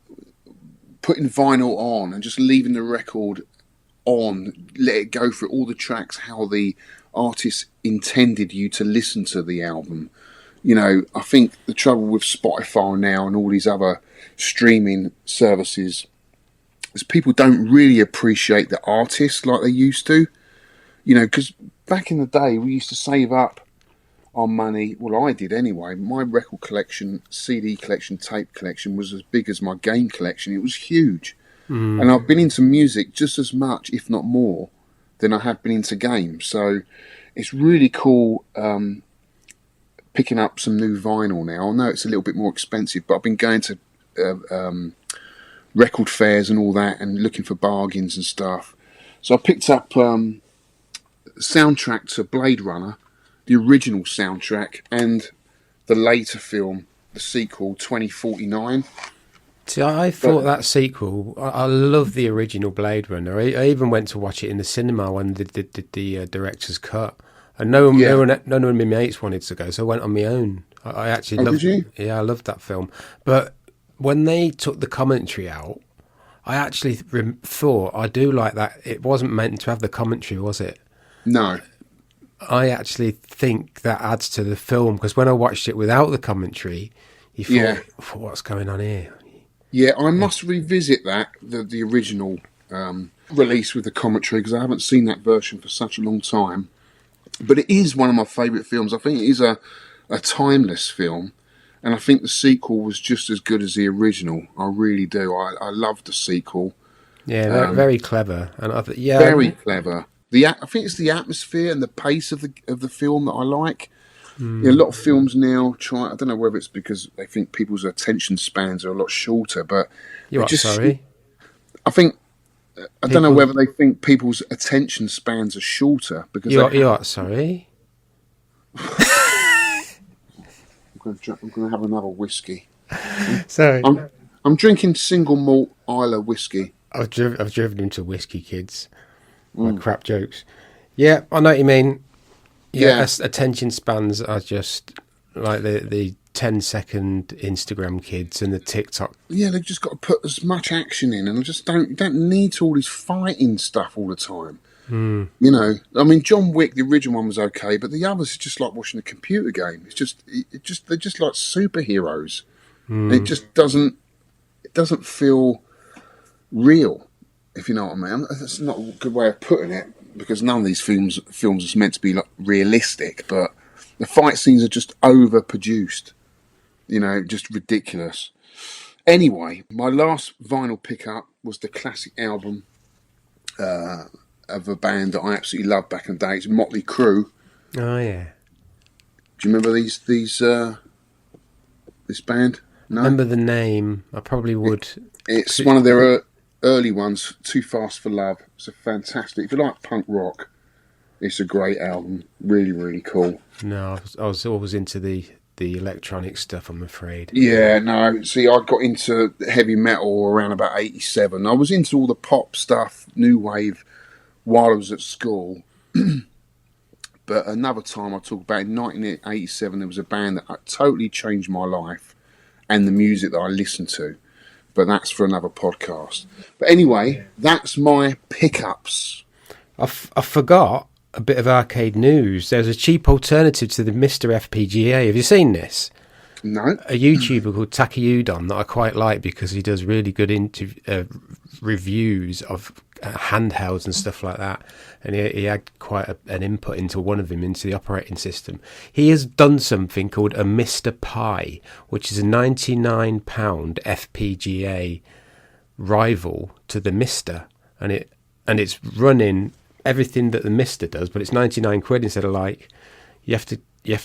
S2: vinyl on and just leaving the record on. Let it go through all the tracks, how the artist intended you to listen to the album. You know, I think the trouble with Spotify now and all these other streaming services is people don't really appreciate the artist like they used to. You know, because back in the day, we used to save up our money. Well, I did anyway. My record collection, CD collection, tape collection was as big as my game collection. It was huge. And I've been into music just as much, if not more, than I have been into games. So it's really cool picking up some new vinyl now. I know it's a little bit more expensive, but I've been going to record fairs and all that and looking for bargains and stuff. So I picked up soundtrack to Blade Runner, the original soundtrack, and the later film, the sequel, 2049.
S3: See, I thought that sequel, I love the original Blade Runner. I even went to watch it in the cinema when they did the director's cut. And no one of my mates wanted to go, so I went on my own. I actually
S2: Did you?
S3: Yeah, I loved that film. But when they took the commentary out, I actually thought, I do like that. It wasn't meant to have the commentary, was it?
S2: No.
S3: I actually think that adds to the film, because when I watched it without the commentary, you thought, what's going on here?
S2: Yeah, I must revisit that, the original release with the commentary, because I haven't seen that version for such a long time. But it is one of my favourite films. I think it is a timeless film, and I think the sequel was just as good as the original. I really do. I love the sequel.
S3: Yeah, very clever, and
S2: very clever. I think it's the atmosphere and the pace of the film that I like. Mm. A lot of films now I don't know whether it's because they think people's attention spans are a lot shorter, but
S3: sorry?
S2: I think I don't know whether they think people's attention spans are shorter because
S3: you're sorry.
S2: I'm going to have another whiskey.
S3: Sorry,
S2: I'm drinking single malt Isla whiskey.
S3: I've driven into whiskey, kids. My crap jokes. Yeah, I know what you mean. Yeah, attention spans are just like the 10-second Instagram kids and the TikTok.
S2: Yeah, they've just got to put as much action in, and you don't need all this fighting stuff all the time. You know, I mean, John Wick, the original one was okay, but the others is just like watching a computer game. They're just like superheroes. It just doesn't feel real, if you know what I mean. That's not a good way of putting it, because none of these films are meant to be like realistic, but the fight scenes are just overproduced. You know, just ridiculous. Anyway, my last vinyl pickup was the classic album of a band that I absolutely loved back in the day. It's Motley Crue.
S3: Oh yeah.
S2: Do you remember this band? No?
S3: Remember the name? I probably would.
S2: It's one of their early ones, Too Fast for Love. It's a fantastic. If you like punk rock, it's a great album. Really, really cool.
S3: No, I was always into the electronic stuff, I'm afraid.
S2: Yeah, no. See, I got into heavy metal around about 87. I was into all the pop stuff, new wave, while I was at school. But another time I talk about, in 1987, there was a band that totally changed my life and the music that I listened to. But that's for another podcast. But anyway, that's my pickups.
S3: I forgot a bit of arcade news. There's a cheap alternative to the Mr. FPGA. Have you seen this?
S2: No.
S3: A YouTuber called Takayudon that I quite like because he does really good reviews of handhelds and stuff like that. And he had quite an input into one of them, into the operating system. He has done something called a Mr. Pi, which is a £99 FPGA rival to the Mr. And it's running everything that the Mr. does, but it's 99 quid instead of like you have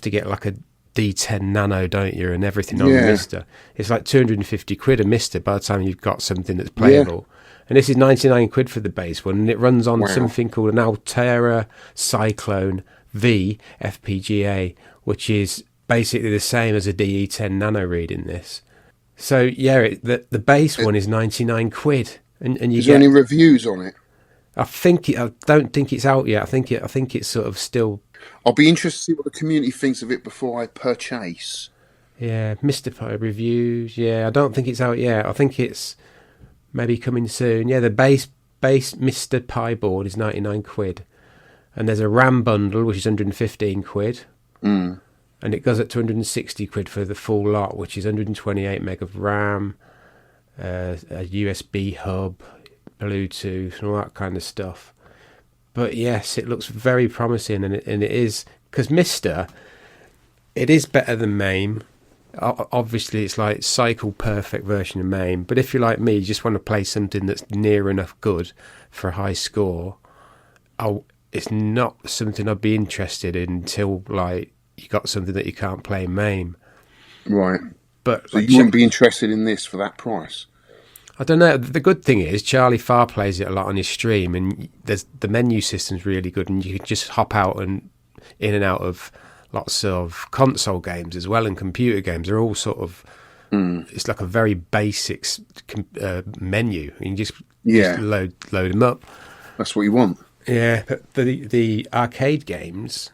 S3: to get like a D10 Nano, don't you, and everything on the Mr. It's like 250 quid a Mr. by the time you've got something that's playable. And this is 99 quid for the base one, and it runs on something called an Altera Cyclone V FPGA, which is basically the same as a DE10 Nano reading this. So yeah, the base one is 99 quid, and you
S2: is there any reviews on it?
S3: I don't think it's out yet. I think it's sort of still.
S2: I'll be interested to see what the community thinks of it before I purchase.
S3: Yeah, Mr. Pi reviews. Yeah, I don't think it's out yet. I think it's maybe coming soon. Yeah, the base Mr. Pi board is 99 quid. And there's a RAM bundle, which is 115 quid. And it goes at 260 quid for the full lot, which is 128 meg of RAM, a USB hub, Bluetooth, and all that kind of stuff. But yes, it looks very promising, and it is, because Mr., it is better than MAME. Obviously, it's like cycle perfect version of MAME. But if you're like me, you just want to play something that's near enough good for a high score, it's not something I'd be interested in until like you got something that you can't play in MAME.
S2: Right.
S3: But
S2: so you wouldn't be interested in this for that price?
S3: I don't know. The good thing is Charlie Farr plays it a lot on his stream, and the menu system's really good, and you can just hop out and in and out of lots of console games as well, and computer games. They're all sort of it's like a very basic menu. You can just load them up.
S2: That's what you want.
S3: Yeah, but the arcade games,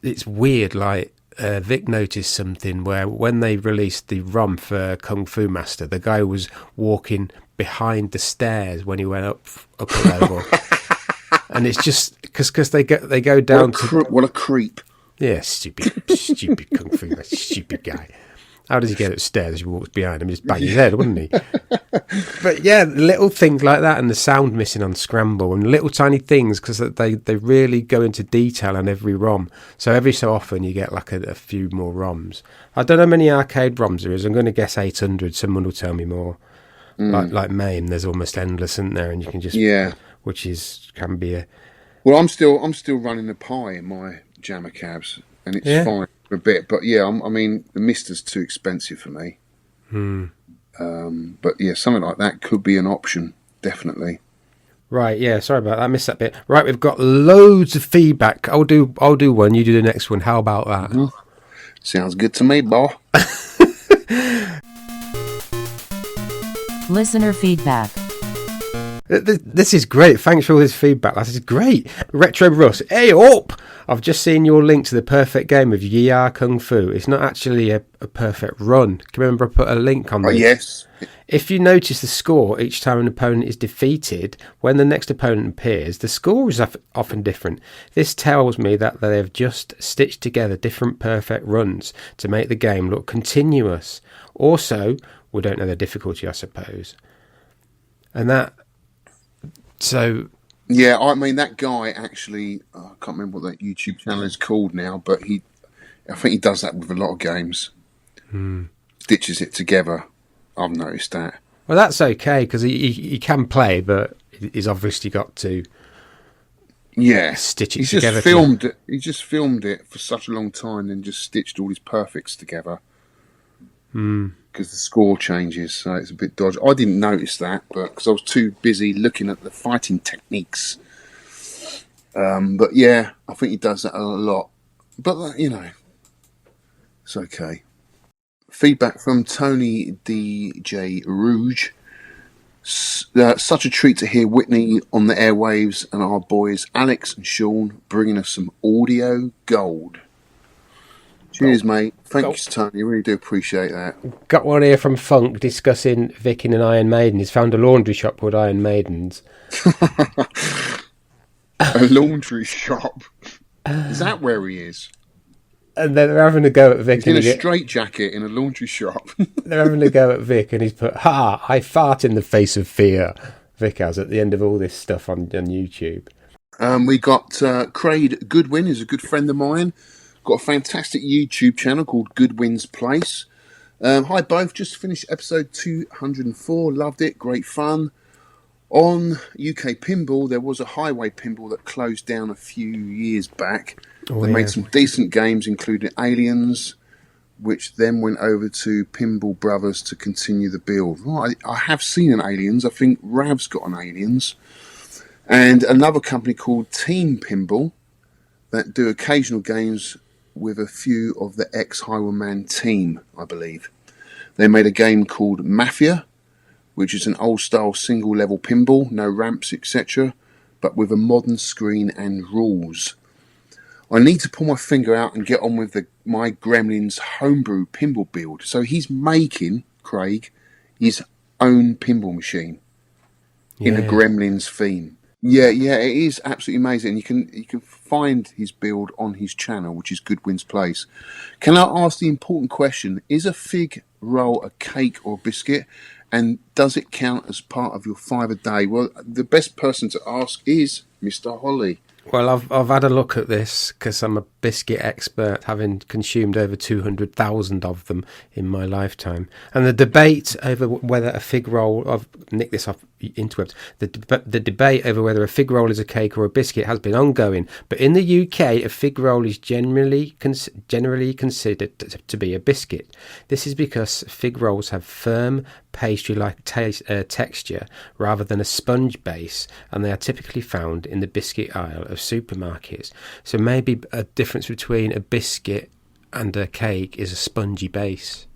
S3: it's weird. Like Vic noticed something where when they released the ROM for Kung Fu Master, the guy was walking behind the stairs when he went up a level. And it's just because they go down
S2: what a creep.
S3: Yeah, stupid Kung Fu Master, stupid guy. How does he get upstairs? He walks behind him, just bang his head, wouldn't he? But yeah, little things like that, and the sound missing on Scramble, and little tiny things, because they really go into detail on every ROM. So every so often you get like a few more ROMs. I don't know how many arcade ROMs there is. I'm going to guess 800. Someone will tell me more. Like MAME, there's almost endless, isn't there? And you can just which can be a.
S2: Well, I'm still running the Pi in my Jammer cabs, and it's fine for a bit. But yeah, I mean, the Mister's too expensive for me. But yeah, something like that could be an option, definitely.
S3: Right, yeah, sorry about that. I missed that bit. Right, we've got loads of feedback. I'll do one, you do the next one. How about that?
S2: Mm-hmm. Sounds good to me, boy.
S4: Listener feedback.
S3: This is great. Thanks for all this feedback. This is great. Retro Russ, hey up! I've just seen your link to the perfect game of Yi Kung Fu. It's not actually a perfect run. Can you remember I put a link on this?
S2: Yes.
S3: If you notice the score each time an opponent is defeated, when the next opponent appears, the score is often different. This tells me that they have just stitched together different perfect runs to make the game look continuous. Also, we don't know the difficulty, I suppose. And that... So...
S2: Yeah, I mean, that guy actually... I can't remember what that YouTube channel is called now, but I think he does that with a lot of games. Stitches it together. I've noticed that.
S3: Well, that's okay, because he can play, but he's obviously got to stitch it together.
S2: He just filmed it for such a long time and just stitched all his perfects together. Because the score changes, so it's a bit dodgy. I didn't notice that, but because I was too busy looking at the fighting techniques. But yeah, I think he does that a lot. But, it's okay. Feedback from Tony DJ Rouge. Such a treat to hear Whitney on the airwaves and our boys Alex and Shaun bringing us some audio gold. Cheers, mate. Thanks, Tony. Really do appreciate that.
S3: Got one here from Funk discussing Vic in an Iron Maiden. He's found a laundry shop called Iron Maidens.
S2: A laundry shop? Is that where he is?
S3: And then they're having a go at Vic.
S2: He's in a straitjacket in a laundry shop.
S3: They're having a go at Vic, and he's put, I fart in the face of fear. Vic has at the end of all this stuff on YouTube.
S2: We got Craig Goodwin, who's a good friend of mine. Got a fantastic YouTube channel called Goodwin's Place. Hi both, just finished episode 204, loved it, great fun. On UK Pinball, there was a highway pinball that closed down a few years back. They made some decent games, including Aliens, which then went over to Pinball Brothers to continue the build. I have seen an Aliens, I think Rav's got an Aliens. And another company called Team Pinball that do occasional games with a few of the ex-Highwayman team, I believe. They made a game called Mafia, which is an old-style single-level pinball, no ramps, etc., but with a modern screen and rules. I need to pull my finger out and get on with my Gremlins homebrew pinball build. So he's making, Craig, his own pinball machine in the Gremlins theme. Yeah, it is absolutely amazing. You can find his build on his channel, which is Goodwin's Place. Can I ask the important question? Is a fig roll a cake or a biscuit? And does it count as part of your 5 a day? Well, the best person to ask is Mr. Holly.
S3: Well, I've had a look at this because I'm a biscuit expert, having consumed over 200,000 of them in my lifetime. And the debate over whether a fig roll, I've nicked this off interwebs, the debate over whether a fig roll is a cake or a biscuit has been ongoing. But in the UK, a fig roll is generally considered to be a biscuit. This is because fig rolls have firm pastry-like texture rather than a sponge base, and they are typically found in the biscuit aisle of supermarkets. So maybe a difference between a biscuit and a cake is a spongy base.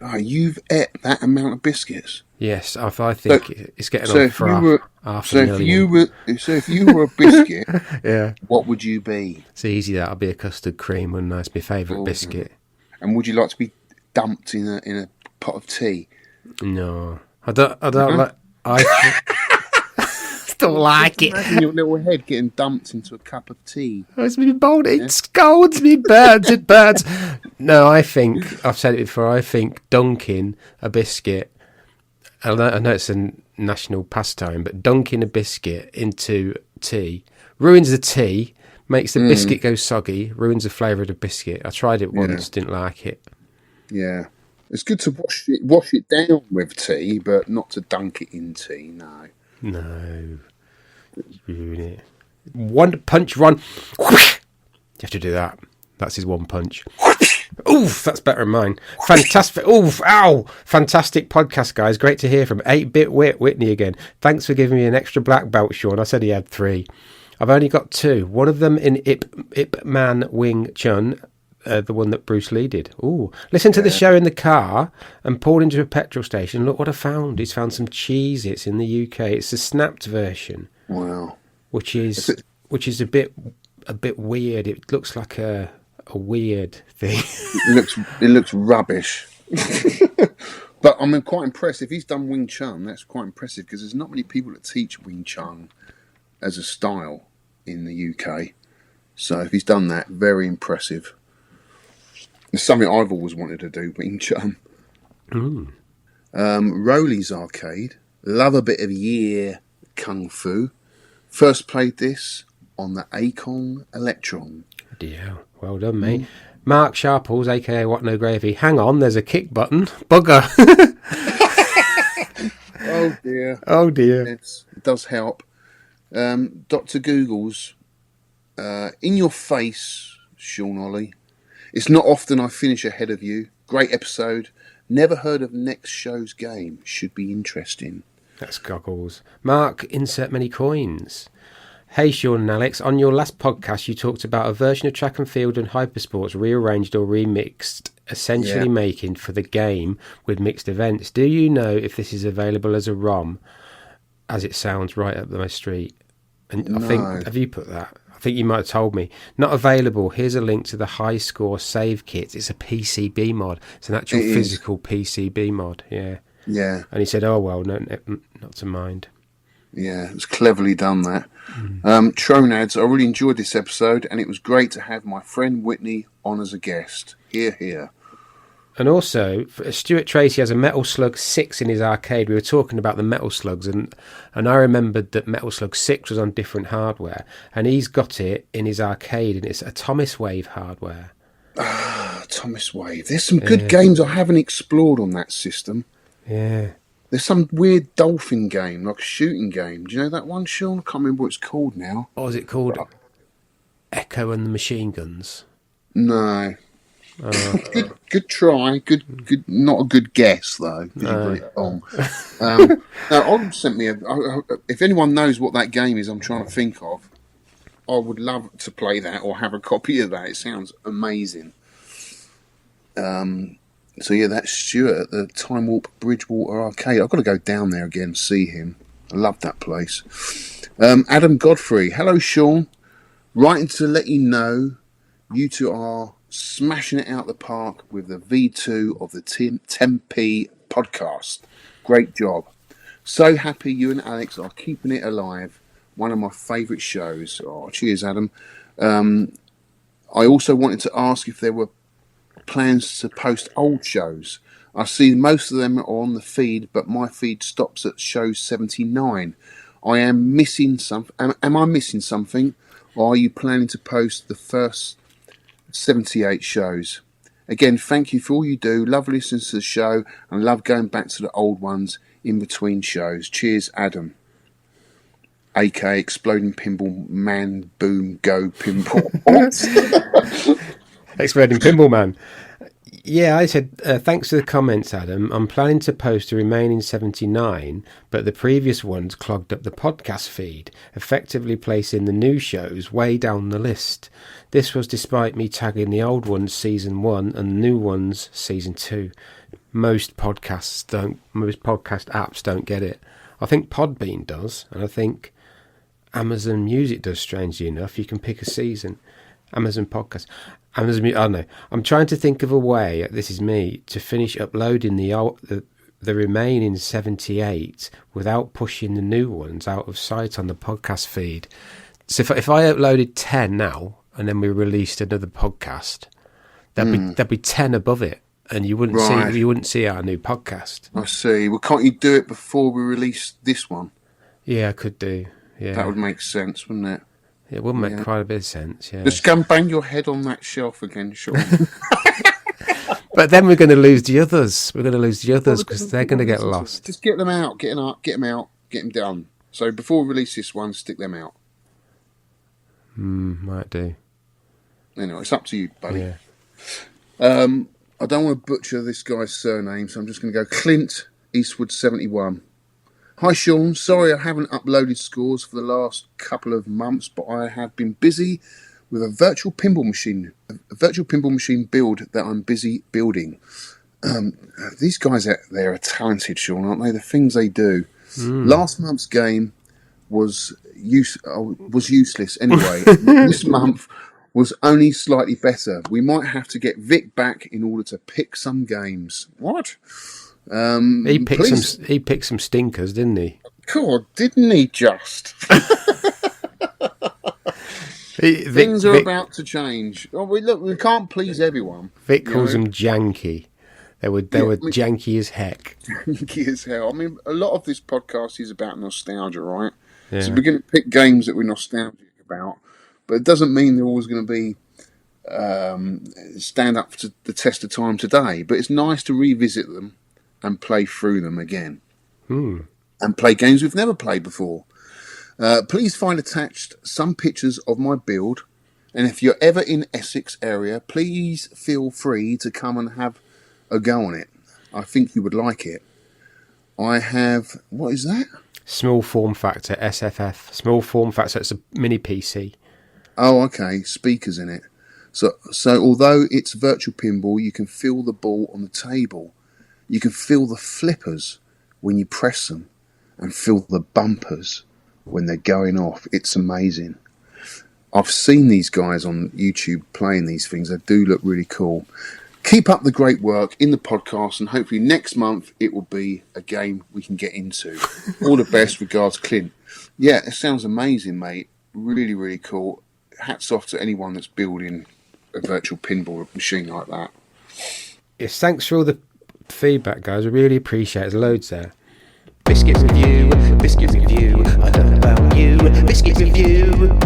S2: Oh, you've ate that amount of biscuits?
S3: Yes, I think it's getting on for half a million.
S2: If you were a biscuit,
S3: Yeah,
S2: what would you be?
S3: it's easy. That'll be a custard cream, wouldn't it? It's my favourite biscuit.
S2: And would you like to be dumped in a pot of tea?
S3: No, I don't like. I don't like it.
S2: Imagine your little head getting dumped into a cup of tea.
S3: It's me bold. It scalds me, burns. It burns. No, I think I've said it before. I think dunking a biscuit. I know it's a national pastime, but dunking a biscuit into tea ruins the tea, makes the biscuit go soggy, ruins the flavour of the biscuit. I tried it once, didn't like it.
S2: Yeah, it's good to wash it down with tea, but not to dunk it in tea.
S3: No, ruin it. One punch, Ron. You have to do that. That's his one punch. Oof, that's better than mine. Fantastic. Oof, ow. Fantastic podcast, guys. Great to hear from 8-Bit Whitney again. Thanks for giving me an extra black belt, Shaun. I said he had 3. I've only got 2. One of them in Ip Man Wing Chun, the one that Bruce Lee did. Ooh. Listen to the show in the car and pulled into a petrol station. Look what I found. He's found some Cheez-Its in the UK. It's the snapped version.
S2: Wow.
S3: Which is a bit weird. It looks like a weird thing.
S2: It looks rubbish. But I'm quite impressed. If he's done Wing Chun, that's quite impressive because there's not many people that teach Wing Chun as a style in the UK. So if he's done that, very impressive. It's something I've always wanted to do, Wing Chun. Roley's Arcade. Love a bit of Kung Fu. First played this on the Ecco Electron.
S3: Yeah, well done, mate. Mark Sharples, a.k.a. What No Gravy. Hang on, there's a kick button. Bugger.
S2: Oh, dear.
S3: Oh, dear.
S2: It does help. Dr. Google's In Your Face, Shaun Ollie. It's not often I finish ahead of you. Great episode. Never heard of next show's game. Should be interesting.
S3: That's goggles. Mark, insert many coins. Hey, Shaun and Alex. On your last podcast, you talked about a version of track and field and hypersports rearranged or remixed, essentially making for the game with mixed events. Do you know if this is available as a ROM, as it sounds right up my street? And
S2: No.
S3: I think, have you put that? I think you might have told me. Not available. Here's a link to the High Score Save Kit. It's a PCB mod. It's an actual physical PCB mod. Yeah.
S2: Yeah.
S3: And he said, oh, well, no, not to mind.
S2: Yeah, it's cleverly done, that. Tronads, I really enjoyed this episode, and it was great to have my friend Whitney on as a guest. Hear, hear.
S3: And also, Stuart Tracy has a Metal Slug 6 in his arcade. We were talking about the Metal Slugs, and I remembered that Metal Slug 6 was on different hardware, and he's got it in his arcade, and it's a Thomas Wave hardware.
S2: Thomas Wave. There's some good games I haven't explored on that system.
S3: Yeah.
S2: There's some weird dolphin game, like a shooting game. Do you know that one, Shaun? I can't remember what it's called now.
S3: What was it called? Echo and the Machine Guns?
S2: No. Good try. Good. Not a good guess though. You got it wrong. Now, Odd sent me if anyone knows what that game is, I'm trying to think of. I would love to play that or have a copy of that. It sounds amazing. So yeah, that's Stuart at the Time Warp Bridgewater Arcade. I've got to go down there again and see him. I love that place. Adam Godfrey. Hello, Shaun. Writing to let you know you two are smashing it out the park with the V2 of the Tempe podcast. Great job. So happy you and Alex are keeping it alive. One of my favourite shows. Oh, cheers, Adam. I also wanted to ask if there were plans to post old shows. I see most of them are on the feed, but my feed stops at show 79. I am missing something. Am I missing something? Or are you planning to post the first 78 shows? Again, thank you for all you do. Love listening to the show and love going back to the old ones in between shows. Cheers, Adam. AK Exploding Pinball Man Boom Go Pinball.
S3: Exploding Pinball Man. Yeah, I said, thanks for the comments, Adam. I'm planning to post the remaining 79, but the previous ones clogged up the podcast feed, effectively placing the new shows way down the list. This was despite me tagging the old ones Season 1 and the new ones Season 2. most podcast apps don't get it. I think Podbean does, and I think Amazon Music does, strangely enough. You can pick a season. Amazon Podcast. I don't know. I'm trying to think of a way, this is me, to finish uploading the remaining 78 without pushing the new ones out of sight on the podcast feed. So if I uploaded 10 now, and then we released another podcast, there'd be 10 above it. And you wouldn't see our new podcast.
S2: I see. Well, can't you do it before we release this one?
S3: Yeah, I could do. Yeah,
S2: that would make sense, wouldn't it?
S3: It would make quite a bit of sense. Yeah.
S2: Just go and bang your head on that shelf again, Shaun.
S3: But then we're going to lose the others. We're going to lose the others because they're going to get lost.
S2: Just get them out. Get them out. Get them done. So before we release this one, stick them out.
S3: Might do.
S2: Anyway, it's up to you, buddy.
S3: Yeah.
S2: I don't want to butcher this guy's surname, so I'm just going to go Clint Eastwood 71. Hi Shaun, sorry I haven't uploaded scores for the last couple of months, but I have been busy with a virtual pinball machine build that I'm busy building. These guys out there are talented, Shaun, aren't they? The things they do. Last month's game was useless anyway. This month was only slightly better. We might have to get Vic back in order to pick some games. What?
S3: He picked some stinkers, didn't he?
S2: God, didn't he just? Things are about to change. Oh, we can't please everyone.
S3: Vic calls them janky. They were janky as heck.
S2: Janky as hell. I mean, a lot of this podcast is about nostalgia, right?
S3: Yeah.
S2: So we're going to pick games that we're nostalgic about. But it doesn't mean they're always going to be stand up to the test of time today. But it's nice to revisit them and play through them again. And play games we've never played before. Please find attached some pictures of my build. And if you're ever in Essex area, please feel free to come and have a go on it. I think you would like it. I have... What is that?
S3: Small form factor, SFF. Small form factor, it's a mini PC.
S2: Oh, okay. Speakers in it. So although it's virtual pinball, you can feel the ball on the table. You can feel the flippers when you press them and feel the bumpers when they're going off. It's amazing. I've seen these guys on YouTube playing these things. They do look really cool. Keep up the great work in the podcast, and hopefully next month it will be a game we can get into. All the best. Regards, Clint. Yeah, it sounds amazing, mate. Really, really cool. Hats off to anyone that's building a virtual pinball machine like that.
S3: Yes, thanks for all the feedback, guys. I really appreciate it. There's loads there. Biscuit review. I don't know about you. Biscuit review.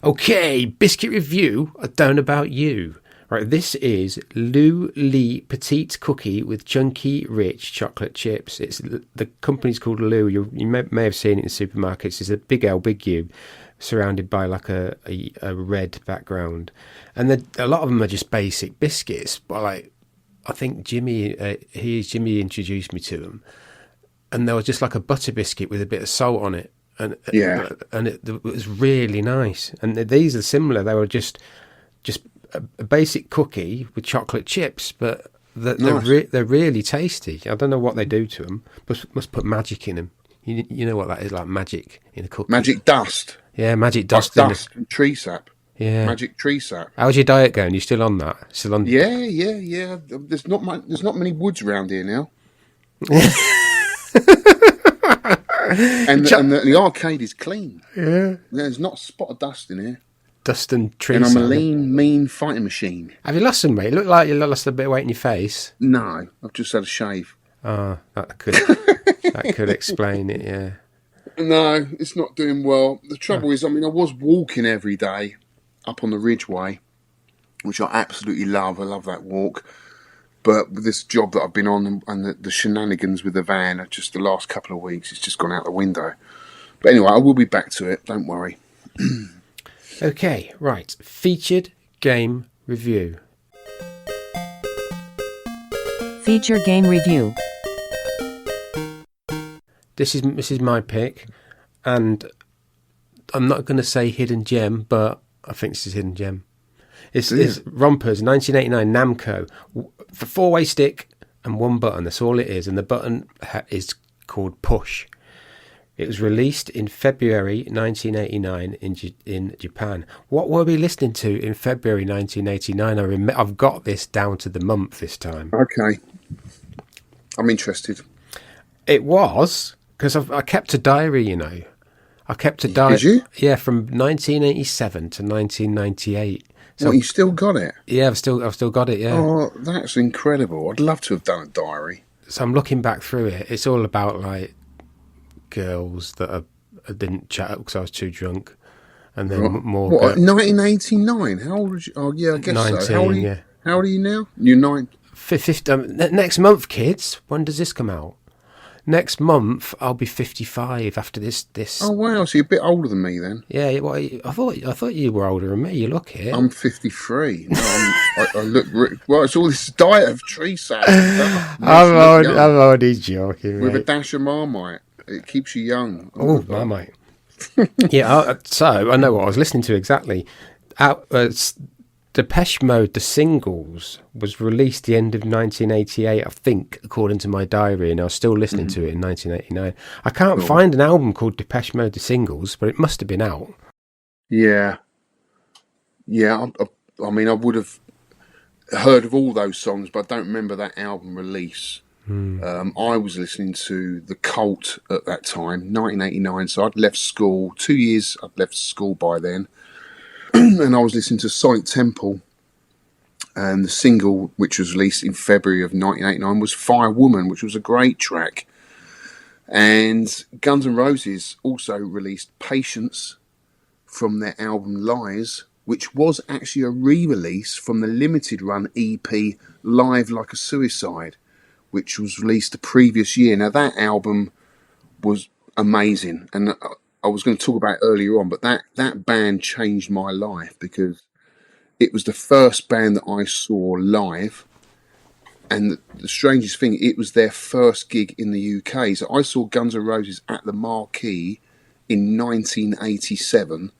S3: Okay, biscuit review. I don't know about you. Right, this is Lou Lee Petite Cookie with chunky, rich chocolate chips. It's the company's called Lou. You may have seen it in supermarkets. It's a big L, big U, surrounded by like a red background, and a lot of them are just basic biscuits. But like, I think Jimmy introduced me to them, and they were just like a butter biscuit with a bit of salt on it, and it was really nice. And these are similar. They were just a basic cookie with chocolate chips, but they're really tasty. I don't know what they do to them, but must put magic in them. You know what that is, like magic in a cookie.
S2: Magic dust.
S3: Yeah, magic dust.
S2: Dust and tree sap.
S3: Yeah,
S2: magic tree sap.
S3: How's your diet going? You still on that? Still on?
S2: Yeah. There's not many woods around here now. and the arcade is clean.
S3: Yeah,
S2: there's not a spot of dust in here.
S3: Dust and trees.
S2: And I'm a lean, mean fighting machine.
S3: Have you lost some weight? You look like you lost a bit of weight in your face.
S2: No, I've just had a shave.
S3: Oh, that could explain it, yeah.
S2: No, it's not doing well. The trouble is, I was walking every day up on the Ridgeway, which I absolutely love. I love that walk. But with this job that I've been on and the shenanigans with the van, just the last couple of weeks, it's just gone out the window. But anyway, I will be back to it. Don't worry.
S3: Okay, right. Featured game review.
S4: Feature game review.
S3: This is my pick, and I'm not going to say hidden gem, but I think this is hidden gem. It's Rompers, 1989 Namco. a four-way stick and one button. That's all it is. And the button is called push. It was released in February 1989 in Japan. What were we listening to in February 1989? I've got this down to the month this time.
S2: Okay. I'm interested.
S3: It was, because I kept a diary, you know. I kept a diary.
S2: Did you?
S3: Yeah, from 1987 to 1998. So
S2: you still got it?
S3: Yeah, I've still got it, yeah.
S2: Oh, that's incredible. I'd love to have done a diary.
S3: So I'm looking back through it. It's all about, like, girls that I didn't chat up because I was too drunk. And then more...
S2: What, 1989? How old was you? Oh, yeah, I guess
S3: 19,
S2: so. How old are you,
S3: yeah.
S2: How old are you now? You're 9.
S3: 50, next month, kids. When does this come out? Next month, I'll be 55 after this.
S2: Oh, wow. So you're a bit older than me then.
S3: Yeah, well, I thought you were older than me. You look it.
S2: I'm 53. No, I look... Well, it's all this diet of tree sap.
S3: I'm only joking,
S2: with
S3: mate.
S2: a dash of Marmite. It keeps you young.
S3: Oh, Marmite. Yeah, so I know what I was listening to exactly. Depeche Mode, the singles, was released the end of 1988, I think, according to my diary, and I was still listening to it in 1989. I can't find an album called Depeche Mode, the singles, but it must have been out.
S2: Yeah. Yeah, I mean, I would have heard of all those songs, but I don't remember that album release. I was listening to The Cult at that time, 1989, so I'd left school. 2 years I'd left school by then. And I was listening to Sonic Temple, and the single, which was released in February of 1989, was Firewoman, which was a great track. And Guns N' Roses also released Patience from their album Lies, which was actually a re-release from the limited run EP Live Like a Suicide, which was released the previous year. Now, that album was amazing, and I was going to talk about it earlier on, but that band changed my life because it was the first band that I saw live, and the strangest thing, it was their first gig in the UK. So I saw Guns N' Roses at the Marquee in 1987,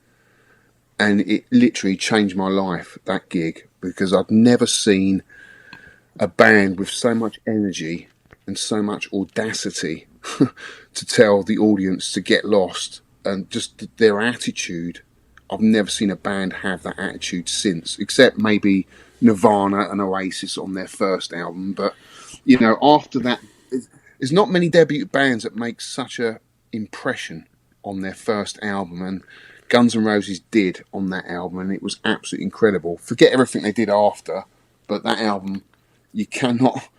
S2: and it literally changed my life, that gig, because I'd never seen a band with so much energy and so much audacity to tell the audience to get lost. And just their attitude, I've never seen a band have that attitude since, except maybe Nirvana and Oasis on their first album. But, you know, after that, there's not many debut bands that make such a impression on their first album. And Guns N' Roses did on that album, and it was absolutely incredible. Forget everything they did after, but that album, you cannot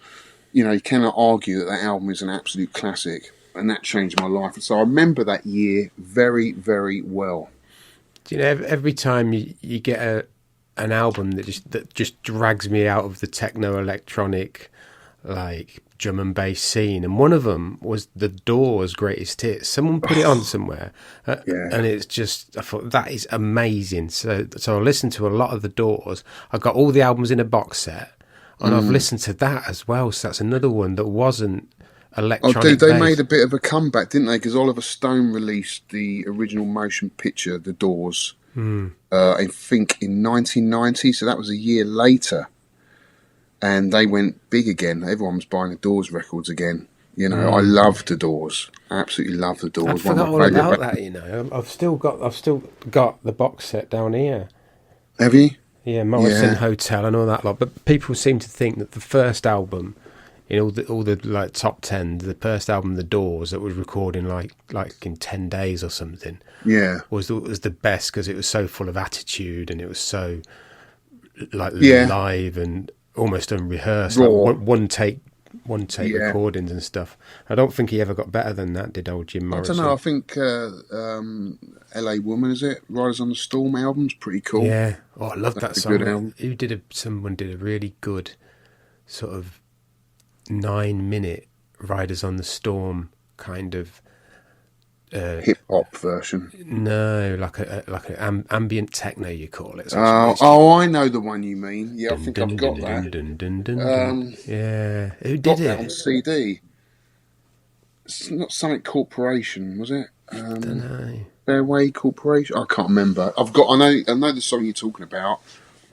S2: argue that album is an absolute classic. And that changed my life. So I remember that year very, very well.
S3: Do you know, every time you get an album that just drags me out of the techno-electronic, like, drum and bass scene, and one of them was The Doors' Greatest Hits. Someone put it on somewhere, and it's just, I thought, that is amazing. So I listened to a lot of The Doors. I got all the albums in a box set, and I've listened to that as well. So that's another one that wasn't electronic.
S2: Oh, dude, they made a bit of a comeback, didn't they? Because Oliver Stone released the original motion picture, The Doors, I think in 1990, so that was a year later. And they went big again. Everyone was buying the Doors records again. You know, I love the Doors. Absolutely love the Doors.
S3: I forgot all about that, you know. I've still got the box set down here.
S2: Have you?
S3: Yeah, Morrison Hotel and all that lot. But people seem to think that the first album, in all the like top 10, the first album, The Doors, that was recording like in 10 days or something, was the best because it was so full of attitude and it was so like live and almost unrehearsed, like one take recordings and stuff. I don't think he ever got better than that, did old Jim Morrison?
S2: I don't know. I think L.A. Woman, is it? Riders on the Storm album's pretty cool.
S3: Yeah. Oh, I love that song.
S2: Good album.
S3: Someone did a really good sort of 9-minute Riders on the Storm kind of
S2: hip hop version.
S3: No, like an ambient techno, you call it.
S2: I know the one you mean. Yeah, I think I've got that.
S3: Yeah, who did
S2: got
S3: it?
S2: That on CD. It's not Sonic Corporation, was it?
S3: Don't know.
S2: Fairway Corporation. I can't remember. I know the song you're talking about.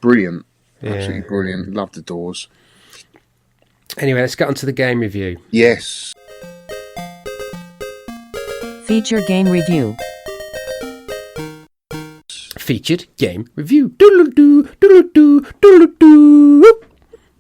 S2: Brilliant, absolutely brilliant. Love the Doors.
S3: Anyway, let's get on to the game review.
S2: Yes.
S4: Feature game review.
S3: Featured game review. Doodle-doo, doodle-doo, doodle-doo.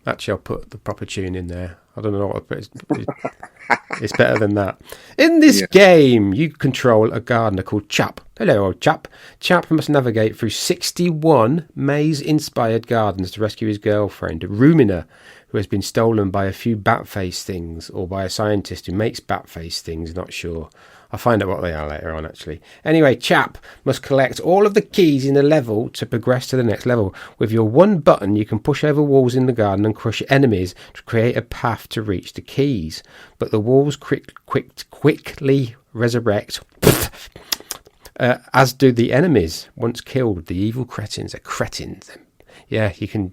S3: Actually, I'll put the proper tune in there. I don't know what it's better than that. In this game, you control a gardener called Chap. Hello, old Chap. Chap must navigate through 61 maze-inspired gardens to rescue his girlfriend, Rumina, who has been stolen by a few bat-faced things, or by a scientist who makes bat-faced things, not sure. I'll find out what they are later on, actually. Anyway, Chap must collect all of the keys in the level to progress to the next level. With your one button, you can push over walls in the garden and crush enemies to create a path to reach the keys. But the walls quickly resurrect, as do the enemies. Once killed, the evil cretins are cretins. Yeah, you can...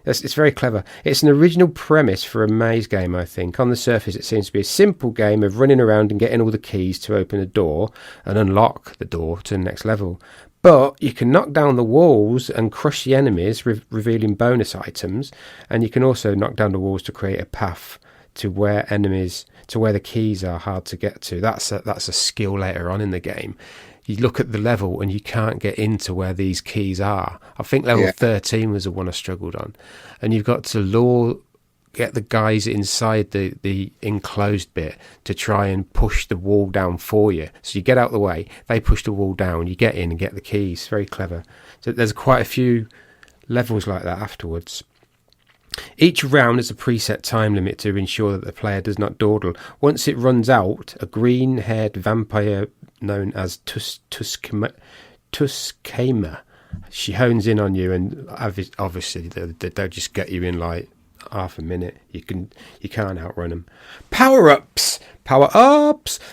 S3: It's very clever. It's an original premise for a maze game, I think. On the surface, it seems to be a simple game of running around and getting all the keys to open a door and unlock the door to the next level. But you can knock down the walls and crush the enemies, revealing bonus items. And you can also knock down the walls to create a path to where the keys are hard to get to. That's a skill later on in the game. You look at the level and you can't get into where these keys are. I think level 13 was the one I struggled on. And you've got to get the guys inside the enclosed bit to try and push the wall down for you. So you get out of the way, they push the wall down, you get in and get the keys. Very clever. So there's quite a few levels like that afterwards. Each round has a preset time limit to ensure that the player does not dawdle. Once it runs out, a green-haired vampire known as Tuskema, she hones in on you, and obviously they'll just get you in like half a minute. You can't outrun them. Power-ups!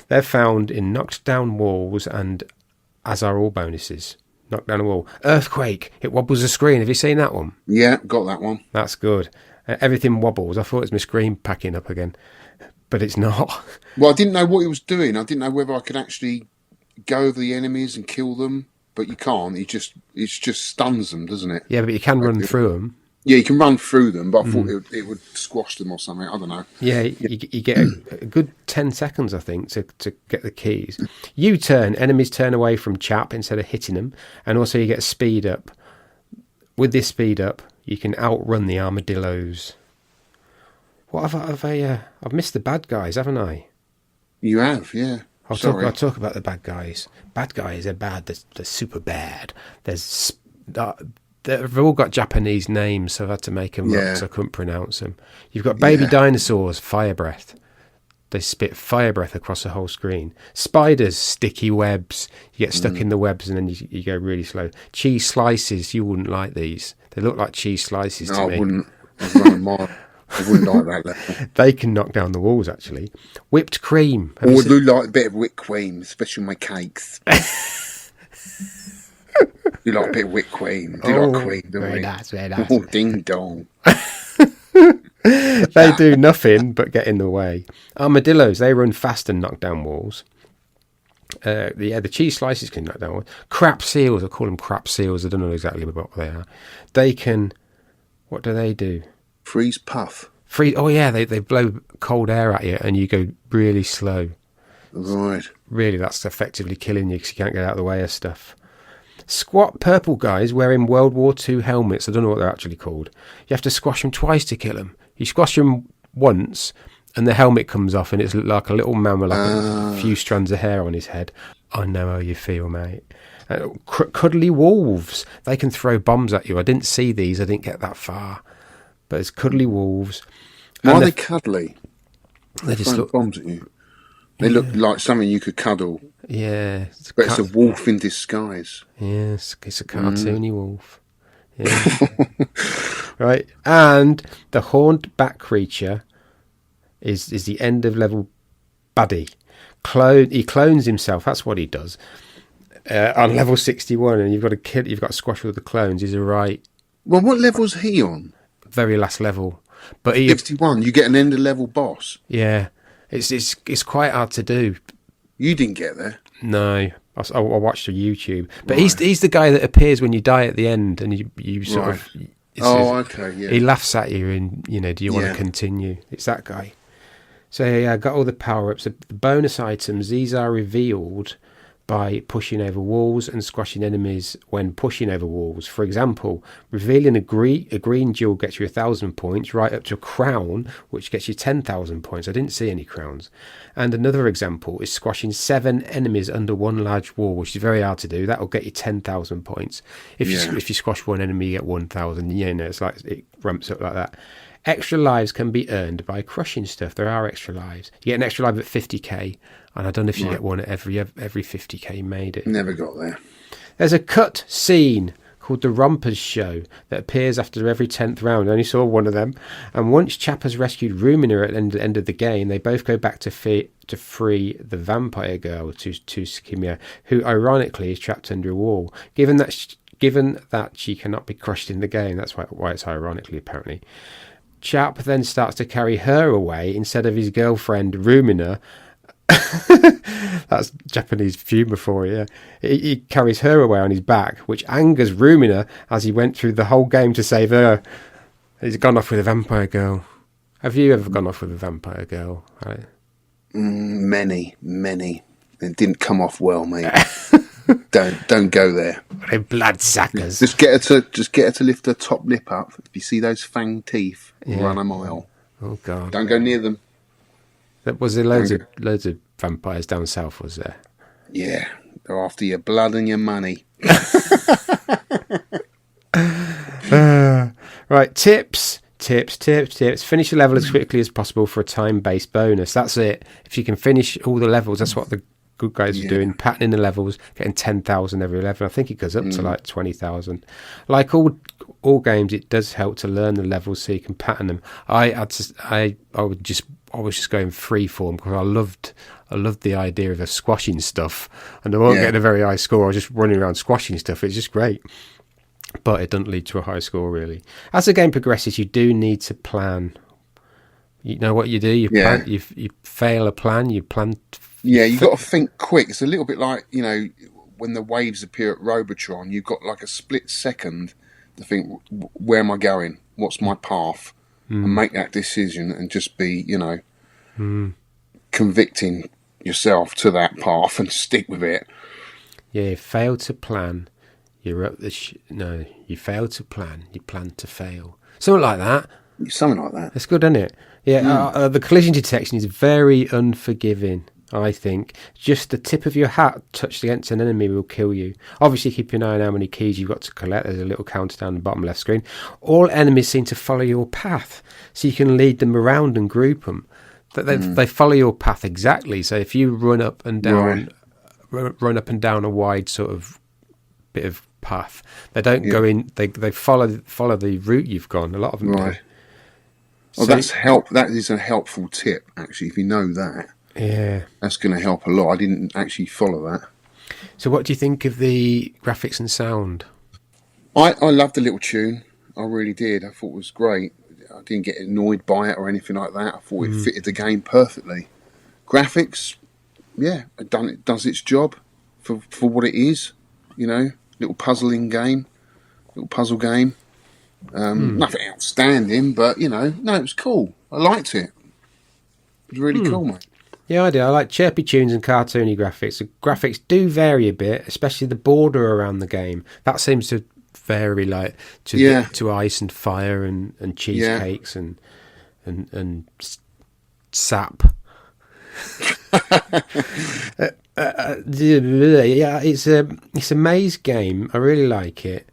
S3: They're found in knocked down walls, and as are all bonuses. Knock down a wall. Earthquake. It wobbles the screen. Have you seen that one?
S2: Yeah, got that one.
S3: That's good. Everything wobbles. I thought it was my screen packing up again, but it's not.
S2: Well, I didn't know what it was doing. I didn't know whether I could actually go over the enemies and kill them, but you can't. It just stuns them, doesn't it?
S3: Yeah, but you can run through them.
S2: Yeah, you can run through them, but I thought it would squash them or something. I don't know.
S3: Yeah, you get a good 10 seconds, I think, to get the keys. U-turn. Enemies turn away from Chap instead of hitting them. And also you get speed up. With this speed up, you can outrun the armadillos. What I've missed the bad guys, haven't I?
S2: You have, yeah.
S3: I'll talk about the bad guys. Bad guys are bad. They're super bad. They've all got Japanese names, so I've had to make them up because I couldn't pronounce them. You've got baby dinosaurs, fire breath. They spit fire breath across the whole screen. Spiders, sticky webs. You get stuck in the webs and then you go really slow. Cheese slices, you wouldn't like these. They look like cheese slices to me.
S2: I wouldn't. I wouldn't like that level.
S3: They can knock down the walls, actually. Whipped cream.
S2: I would do like a bit of whipped cream, especially on my cakes. You like a bit of whipped cream. Do you like cream, don't
S3: very
S2: we?
S3: Nice, very nice.
S2: Oh, ding dong.
S3: They do nothing but get in the way. Armadillos, they run fast and knock down walls. The cheese slices can knock down walls. Crap seals, I call them crap seals. I don't know exactly what they are. They can... What do they do?
S2: Freeze puff.
S3: Oh, yeah, they blow cold air at you and you go really slow.
S2: Right.
S3: Really, that's effectively killing you because you can't get out of the way of stuff. Squat purple guys wearing World War II helmets. I don't know what they're actually called. You have to squash them twice to kill them. You squash them once and the helmet comes off and it's like a little man with like a few strands of hair on his head. I know how you feel, mate. Cuddly wolves. They can throw bombs at you. I didn't see these. I didn't get that far. But it's cuddly wolves.
S2: Why are they cuddly?
S3: They just look
S2: bombs at you. They look like something you could cuddle.
S3: Yeah.
S2: But it's a wolf in disguise.
S3: Yes, it's a cartoony wolf. Yeah. Right. And the horned bat creature is the end of level baddie. He clones himself. That's what he does. On level 61, and you've got to squash all the clones. He's a right.
S2: Well, what level's he on?
S3: Very last level. But
S2: 61. You get an end of level boss.
S3: Yeah. It's quite hard to do.
S2: You didn't get there.
S3: No, I watched a YouTube, but he's the guy that appears when you die at the end, and you sort of
S2: Okay, yeah.
S3: He laughs at you and, do you want to continue? It's that guy. So yeah, I got all the power-ups. The bonus items, these are revealed by pushing over walls and squashing enemies when pushing over walls. For example, revealing a green jewel gets you 1,000 points, right up to a crown, which gets you 10,000 points. I didn't see any crowns. And another example is squashing 7 enemies under one large wall, which is very hard to do. That will get you 10,000 points. If you squash one enemy, you get 1,000. It's like it ramps up like that. Extra lives can be earned by crushing stuff. There are extra lives. You get an extra life at 50k, and I don't know if you get one at every 50k made it.
S2: Never got there.
S3: There's a cut scene called the Rompers show that appears after every 10th round. I only saw one of them. And once Chap has rescued Rumina at the end of the game, they both go back to free the vampire girl, to Skimia, who ironically is trapped under a wall. Given that she cannot be crushed in the game, that's why it's ironically, apparently. Chap then starts to carry her away instead of his girlfriend Rumina. That's Japanese humour for you. He carries her away on his back, which angers Rumina as he went through the whole game to save her. He's gone off with a vampire girl. Have you ever gone off with a vampire girl? Right?
S2: Many. It didn't come off well, mate. Don't go there.
S3: They're bloodsuckers.
S2: Just get her to lift her top lip up. If you see those fang teeth, run a mile.
S3: Oh God!
S2: Don't go near them.
S3: Was there loads of vampires down south? Was there?
S2: Yeah, they're after your blood and your money.
S3: Right, tips. Finish a level as quickly as possible for a time-based bonus. That's it. If you can finish all the levels, that's what the good guys are doing, patterning the levels, getting 10,000 every level. I think it goes up to like 20,000. Like all games, it does help to learn the levels so you can pattern them. I was just going free form because I loved the idea of squashing stuff, and I wasn't getting a very high score. I was just running around squashing stuff. It's just great, but it doesn't lead to a high score really. As the game progresses, you do need to plan. You know what you do. You plan. You fail a plan. You plan. You've got
S2: to think quick. It's a little bit like, when the waves appear at Robotron, you've got like a split second to think, where am I going? What's my path? And make that decision and just be, convicting yourself to that path and stick with it.
S3: Yeah, you fail to plan. You're up the you fail to plan. You plan to fail. Something like that. That's good, isn't it? Yeah, the collision detection is very unforgiving. I think just the tip of your hat touched against an enemy will kill you. Obviously, keep an eye on how many keys you've got to collect. There's a little counter down the bottom left screen. All enemies seem to follow your path, so you can lead them around and group them. They follow your path exactly. So if you run up and down, a wide sort of bit of path, they don't go in. They follow the route you've gone. A lot of them do.
S2: Well, that is a helpful tip actually. If you know that.
S3: Yeah,
S2: that's going to help a lot. I didn't actually follow that.
S3: So what do you think of the graphics and sound?
S2: I loved the little tune. I really did. I thought it was great. I didn't get annoyed by it or anything like that. I thought it fitted the game perfectly. Graphics, it does its job for what it is. Little puzzle game. Nothing outstanding, but it was cool. I liked it. It was really cool, mate.
S3: Yeah, I do. I like chirpy tunes and cartoony graphics. The graphics do vary a bit, especially the border around the game. That seems to vary, to ice and fire and cheesecakes and sap. It's a maze game. I really like it,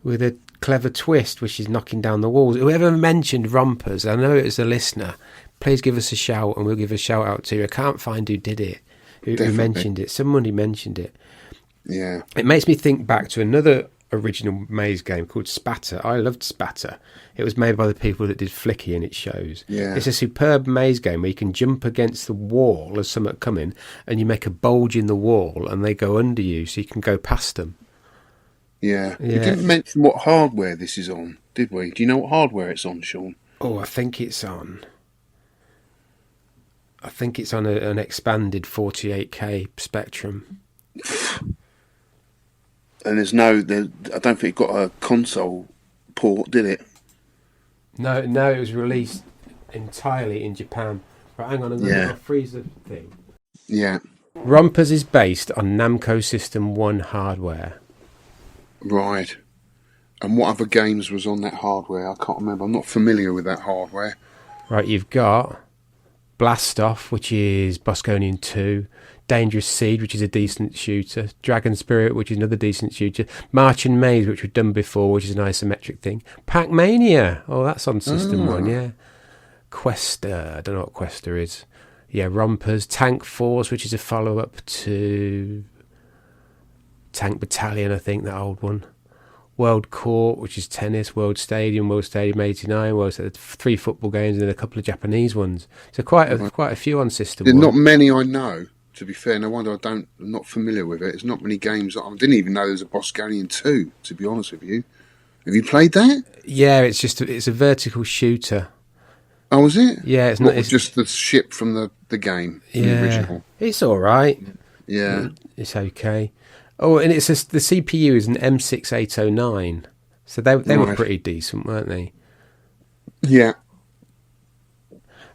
S3: with a clever twist, which is knocking down the walls. Whoever mentioned Rompers, I know it was a listener. Please give us a shout and we'll give a shout out to you. I can't find who did it, who mentioned it. Somebody mentioned it.
S2: Yeah.
S3: It makes me think back to another original maze game called Spatter. I loved Spatter. It was made by the people that did Flicky, and it shows.
S2: Yeah.
S3: It's a superb maze game where you can jump against the wall as something coming, and you make a bulge in the wall and they go under you so you can go past them.
S2: Yeah. We didn't mention what hardware this is on, did we? Do you know what hardware it's on, Shaun?
S3: Oh, I think it's on an expanded 48K Spectrum.
S2: And I don't think it's got a console port, did it?
S3: No, it was released entirely in Japan. Right, hang on, I'm going to freeze the thing.
S2: Yeah.
S3: Rompers is based on Namco System 1 hardware.
S2: Right. And what other games was on that hardware? I can't remember. I'm not familiar with that hardware.
S3: Right, you've got Blast Off, which is Bosconian 2, Dangerous Seed, which is a decent shooter, Dragon Spirit, which is another decent shooter, March and Maze, which we've done before, which is an isometric thing, Pac-Mania, that's on System 1, yeah. Questa, I don't know what Questa is. Yeah, Rompers, Tank Force, which is a follow-up to Tank Battalion, I think, that old one. World Court, which is tennis, World Stadium 89, 3 football games, and then a couple of Japanese ones. So quite a few on System 1.
S2: Not many I know, to be fair. No wonder I'm not familiar with it. There's not many games. I didn't even know there was a Bosconian 2, to be honest with you. Have you played that?
S3: Yeah, it's a vertical shooter.
S2: Oh, is it?
S3: Yeah,
S2: it's just the ship from the game, the original.
S3: It's all right.
S2: Yeah.
S3: It's okay. Oh, and the CPU is an M6809, so they were pretty decent, weren't they?
S2: Yeah.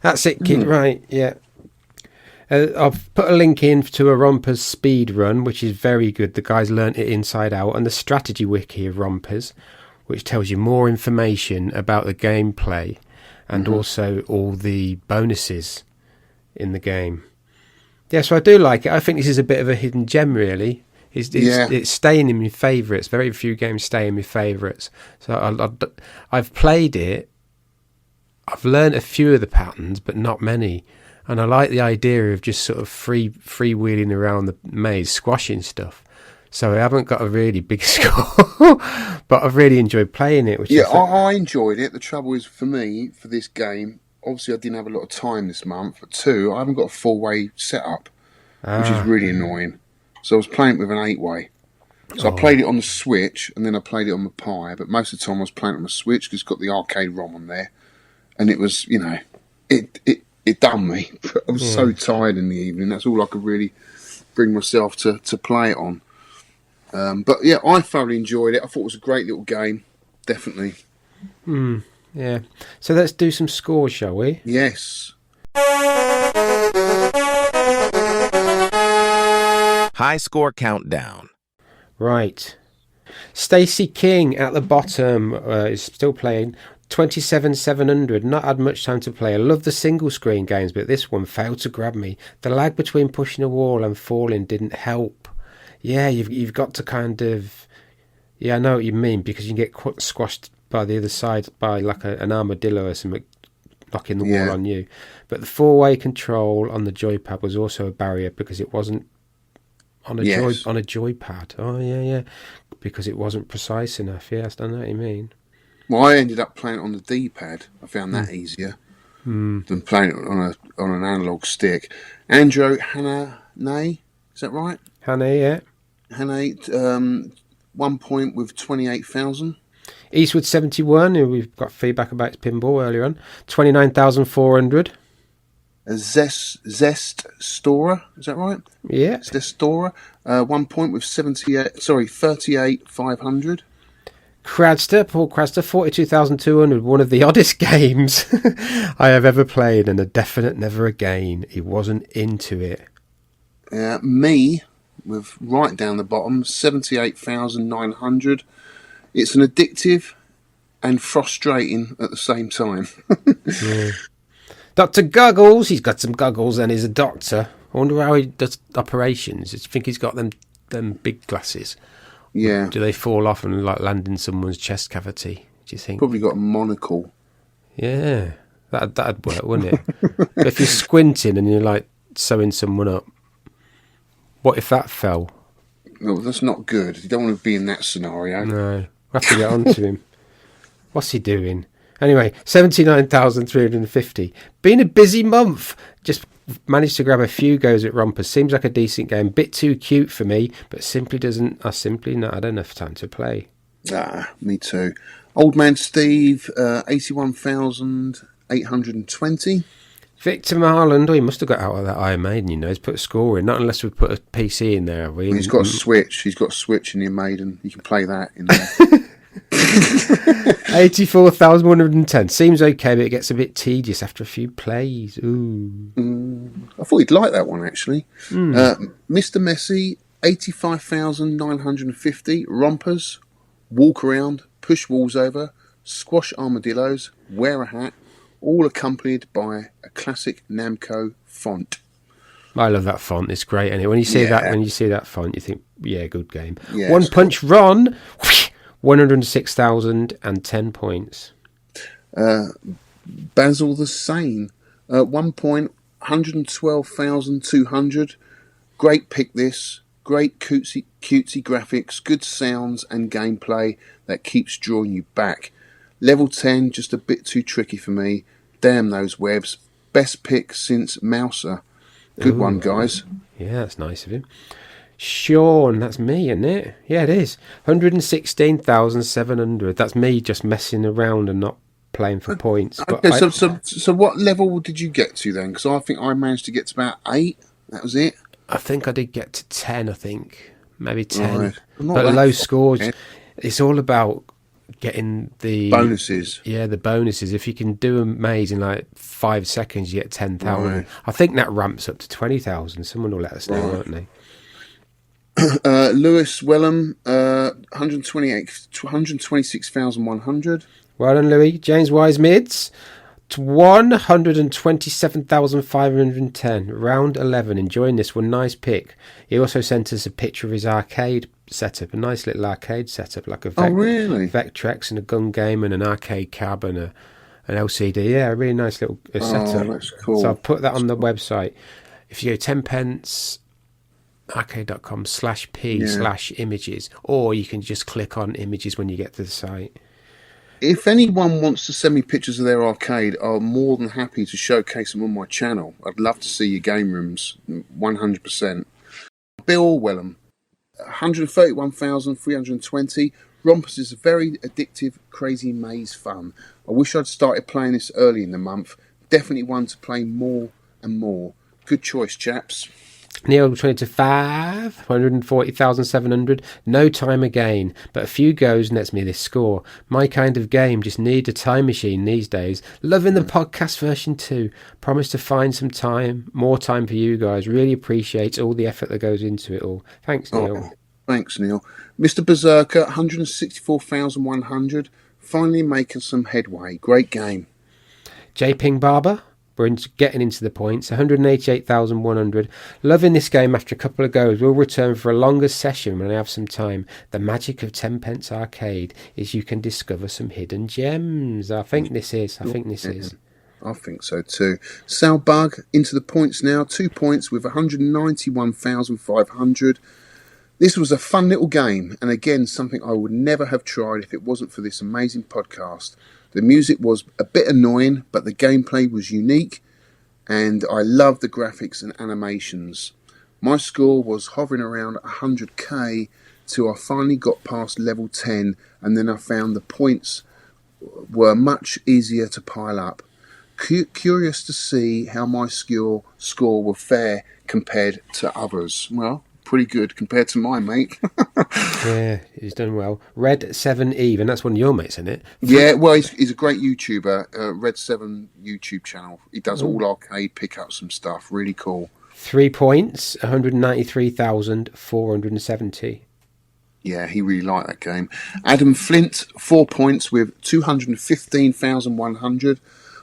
S3: That's it, kid. Right, yeah. I've put a link in to a Rompers speed run, which is very good. The guys learnt it inside out, and the strategy wiki of Rompers, which tells you more information about the gameplay and also all the bonuses in the game. Yeah, so I do like it. I think this is a bit of a hidden gem, really. It's staying in my favourites. Very few games stay in my favourites. So I've played it. I've learned a few of the patterns, but not many. And I like the idea of just sort of freewheeling around the maze, squashing stuff. So I haven't got a really big score, but I've really enjoyed playing it.
S2: I enjoyed it. The trouble is, for me, for this game, obviously I didn't have a lot of time this month. But 2, I haven't got a 4-way setup, which is really annoying. So I was playing it with an 8-way. So I played it on the Switch, and then I played it on the Pi. But most of the time I was playing it on the Switch because it's got the arcade ROM on there. And it was, it done me. I was so tired in the evening. That's all I could really bring myself to play it on. But yeah, I thoroughly enjoyed it. I thought it was a great little game. Definitely.
S3: Yeah. So let's do some scores, shall we?
S2: Yes.
S1: High score countdown.
S3: Right. Stacey King at the bottom is still playing. 27,700. Not had much time to play. I love the single screen games, but this one failed to grab me. The lag between pushing a wall and falling didn't help. Yeah, you've got to kind of... Yeah, I know what you mean, because you can get squashed by the other side by like an armadillo or something knocking the wall on you. But the 4-way control on the joypad was also a barrier because it wasn't on a joypad. Oh, yeah. Because it wasn't precise enough. Yes, I know what you mean.
S2: Well, I ended up playing it on the D-pad. I found that easier than playing it on an analog stick. Andrew Hanane, is that right?
S3: Hanane, yeah.
S2: Hanane, 1 point with 28,000.
S3: Eastwood 71, who we've got feedback about his pinball earlier on, 29,400.
S2: Zest Storer, is that right?
S3: Yeah.
S2: Zest Storer, 1 point with 38,500.
S3: Paul Cradster, 42,200. One of the oddest games I have ever played, and a definite never again. He wasn't into it.
S2: Me, with right down the bottom, 78,900. It's an addictive and frustrating at the same time.
S3: Dr. Goggles, he's got some goggles and he's a doctor. I wonder how he does operations. I think he's got them big glasses.
S2: Yeah.
S3: Do they fall off and like land in someone's chest cavity, do you think?
S2: Probably got a monocle.
S3: Yeah, that'd work, wouldn't it? But if you're squinting and you're like sewing someone up, what if that fell?
S2: No, that's not good. You don't want to be in that scenario.
S3: No, we'll have to get on to him. What's he doing? Anyway, 79,350. Been a busy month. Just managed to grab a few goes at Rompers. Seems like a decent game. Bit too cute for me, but simply doesn't. I simply not had enough time to play.
S2: Me too. Old Man Steve, 81,820.
S3: Victor Marland, he must have got out of that Iron Maiden, he's put a score in. Not unless we put a PC in there, have we?
S2: He's got a Switch. He's got a Switch in the Maiden. You can play that in there.
S3: 84,110. Seems okay, but it gets a bit tedious after a few plays. Ooh.
S2: I thought you'd like that one, actually. Mr. Messi, 85,950. Rompers, walk around, push walls over, squash armadillos, wear a hat, all accompanied by a classic Namco font.
S3: I love that font. It's great, and when you see that font, you think, yeah, good game.
S2: Yeah,
S3: One Punch cool. Ron, 106,010 points.
S2: Basil the Sane, 1 point, 112,200. Great pick this. Great cutesy graphics, good sounds and gameplay that keeps drawing you back. Level 10, just a bit too tricky for me. Damn those webs. Best pick since Mouser. Good one, guys.
S3: Yeah, that's nice of him. Shaun, that's me, isn't it? Yeah, it is. 116,700. That's me just messing around and not playing for points. But
S2: okay, so what level did you get to then? Because I think I managed to get to about 8. That was it.
S3: I think I did get to 10, I think. Maybe 10.
S2: Right.
S3: But low scores. Yeah. It's all about getting the
S2: bonuses.
S3: Yeah, the bonuses. If you can do a maze in like 5 seconds, you get 10,000.
S2: Right.
S3: I think that ramps up to 20,000. Someone will let us know, won't they?
S2: Lewis Wellham, 126,100.
S3: Well done, Louis. James Wise Mids, 127,510. Round 11. Enjoying this one. Nice pick. He also sent us a picture of his arcade setup. A nice little arcade setup, like a Vectrex and a gun game and an arcade cab and an LCD. Yeah, a really nice little setup.
S2: That's cool.
S3: So I'll put that on the website. If you go 10pence arcade.com/p/images, or you can just click on images when you get to the site.
S2: If anyone wants to send me pictures of their arcade, I'm more than happy to showcase them on my channel. I'd love to see your game rooms, 100%. Bill Wellham, 131,320. Rompers is a very addictive, crazy maze fun. I wish I'd started playing this early in the month. Definitely one to play more and more. Good choice, chaps.
S3: Neil 25, 140,700. No time again, but a few goes nets me this score. My kind of game, just need a time machine these days. Loving the podcast version too. Promise to find some time, more time for you guys. Really appreciate all the effort that goes into it all. Thanks, Neil.
S2: Thanks, Neil. Mr. Berserker, 164,100. Finally making some headway. Great game.
S3: J. Ping Barber. We're getting into the points. 188,100. Loving this game after a couple of goes. We'll return for a longer session when I have some time. The magic of 10pence arcade is you can discover some hidden gems. I think this is. I think so too. Sal Bug into the points now. 2 points with 191,500. This was a fun little game, and again, something I would never have tried if it wasn't for this amazing podcast. The music was a bit annoying, but the gameplay was unique, and I loved the graphics and animations. My score was hovering around 100k till I finally got past level 10, and then I found the points were much easier to pile up. Curious to see how my score will fare compared to others. Well, pretty good compared to mine, mate. Yeah, he's done well. Red 7 Eve, and that's one of your mates, isn't it?
S2: Yeah, well, he's a great YouTuber. Red 7 YouTube channel. He does all arcade pickups and stuff. Really cool. 3 points,
S3: 193,470.
S2: Yeah, he really liked that game. Adam Flint, 4 points with 215,100.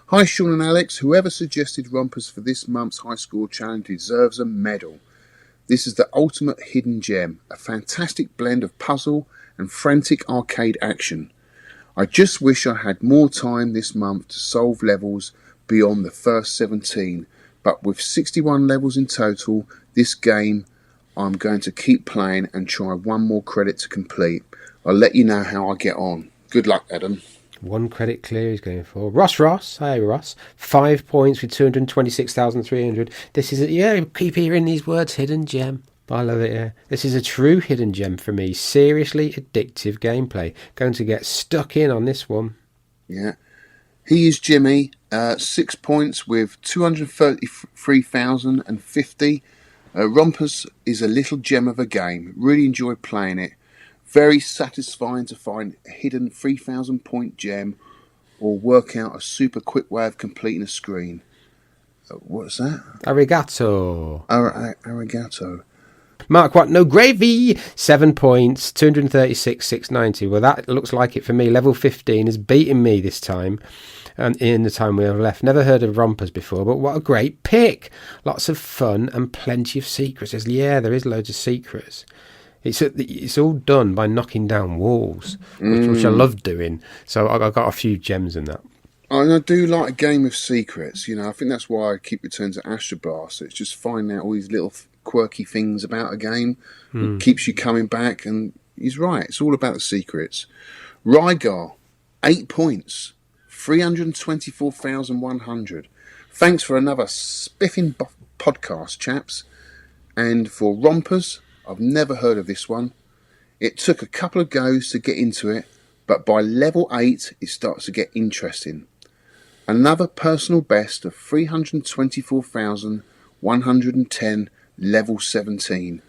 S2: Hi, Shaun and Alex. Whoever suggested Rompers for this month's high score challenge deserves a medal. This is the ultimate hidden gem, a fantastic blend of puzzle and frantic arcade action. I just wish I had more time this month to solve levels beyond the first 17, but with 61 levels in total, this game I'm going to keep playing and try one more credit to complete. I'll let you know how I get on. Good luck, Adam.
S3: 1 credit clear he's going for. Ross. Hey, Ross. 5 points with 226,300. This is, keep hearing these words, hidden gem. I love it, yeah. This is a true hidden gem for me. Seriously addictive gameplay. Going to get stuck in on this one.
S2: Yeah. He is Jimmy. 6 points with 233,050. Rompers is a little gem of a game. Really enjoy playing it. Very satisfying to find a hidden 3,000 point gem or work out a super quick way of completing a screen. What's that?
S3: Arigato.
S2: Arigato.
S3: Mark what? No gravy. 7 points. 236, 690. Well, that looks like it for me. Level 15 is beating me this time. In the time we have left. Never heard of Rompers before, but what a great pick. Lots of fun and plenty of secrets. There is loads of secrets. It's all done by knocking down walls, which I love doing. So I got a few gems in that.
S2: And I do like a game of secrets. I think that's why I keep returning to Astro Blast. It's just finding out all these little quirky things about a game. It keeps you coming back, and he's right. It's all about the secrets. Rygar, 8 points. 324,100. Thanks for another spiffing podcast, chaps. And for Rompers, I've never heard of this one. It took a couple of goes to get into it, but by level 8, it starts to get interesting. Another personal best of 324,110, level 17.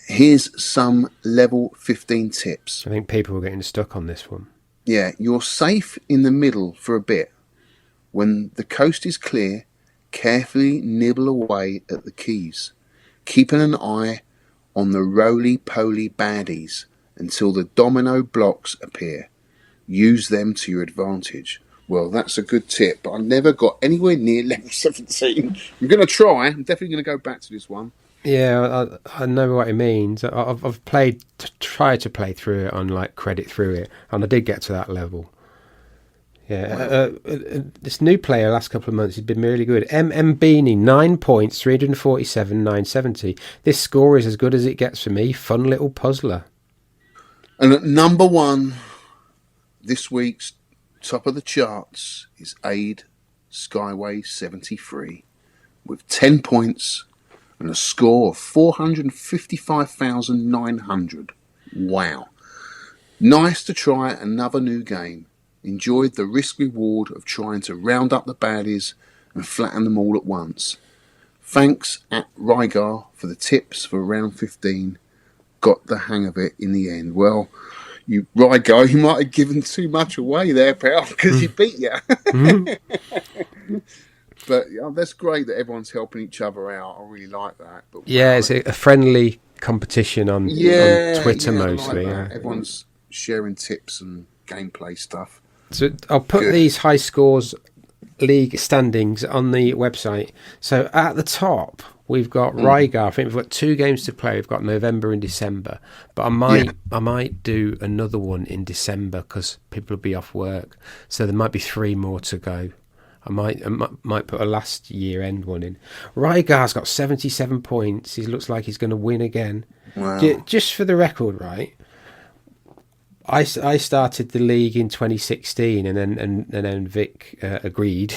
S2: Here's some level 15 tips.
S3: I think people were getting stuck on this one.
S2: Yeah, you're safe in the middle for a bit. When the coast is clear, carefully nibble away at the keys, keeping an eye on the roly-poly baddies until the domino blocks appear. Use them to your advantage. Well, that's a good tip, but I never got anywhere near level 17. I'm going to try. I'm definitely going to go back to this one.
S3: Yeah, I know what it means. I've tried to play through it on credit through it, and I did get to that level. Yeah, this new player last couple of months has been really good. Beanie, 9 points, 347, 970. This score is as good as it gets for me. Fun little puzzler.
S2: And at number 1, this week's top of the charts is Aid Skyway 73 with 10 points. And a score of 455,900. Wow. Nice to try another new game. Enjoyed the risk-reward of trying to round up the baddies and flatten them all at once. Thanks at Rygar for the tips for round 15. Got the hang of it in the end. Well, Rygar, you might have given too much away there, pal, because he beat you. But that's great that everyone's helping each other out. I really like that. But
S3: it's a friendly competition on Twitter mostly.
S2: Like everyone's sharing tips and gameplay stuff.
S3: So I'll put these high scores league standings on the website. So at the top, we've got Rygar. I think we've got 2 games to play. We've got November and December. But I might do another one in December because people will be off work. So there might be 3 more to go. I might put a last year end one in. Rygar's got 77 points. He looks like he's going to win again.
S2: Wow.
S3: Just for the record, right? I started the league in 2016, and then Vic agreed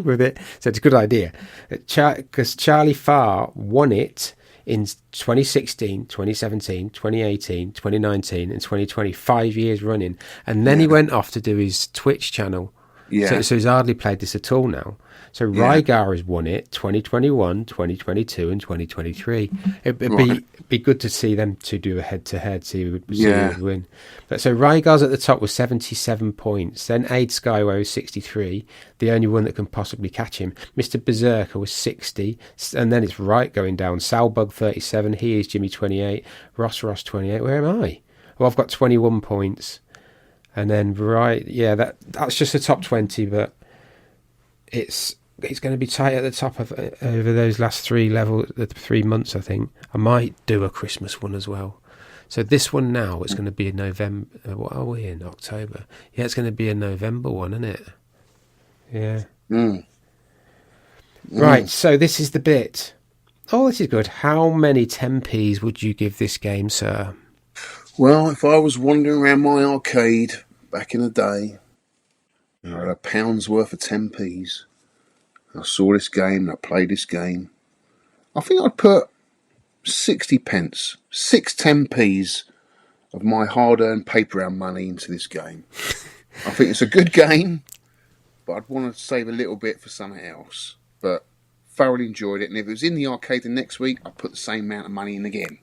S3: with it. So it's a good idea because Charlie Farr won it in 2016, 2017, 2018, 2019, and 2020, 5 years running, and then he went off to do his Twitch channel.
S2: Yeah.
S3: So he's hardly played this at all now. So Rygar has won it 2021, 2022, and 2023. It'd be good to see them to do a head-to-head, see who would win. But so Rygar's at the top with 77 points. Then Aid Skyway was 63, the only one that can possibly catch him. Mr. Berserker was 60, and then it's right going down. Salbug 37, he is Jimmy 28, Ross 28. Where am I? Well, I've got 21 points. And then that's just the top 20, but it's going to be tight at the top of over those last 3 months. I think I might do a Christmas one as well. So this one now is going to be in November. What are we in? October? Yeah, it's going to be a November one, isn't it? Yeah. Right. So this is the bit. Oh, this is good. How many 10p's would you give this game, sir?
S2: Well, if I was wandering around my arcade back in the day, I had a pound's worth of 10p's, I saw this game and I played this game, I think I'd put 60 pence, 6 10p's of my hard-earned paper round money into this game. I think it's a good game, but I'd want to save a little bit for something else. But thoroughly enjoyed it, and if it was in the arcade the next week, I'd put the same amount of money in again.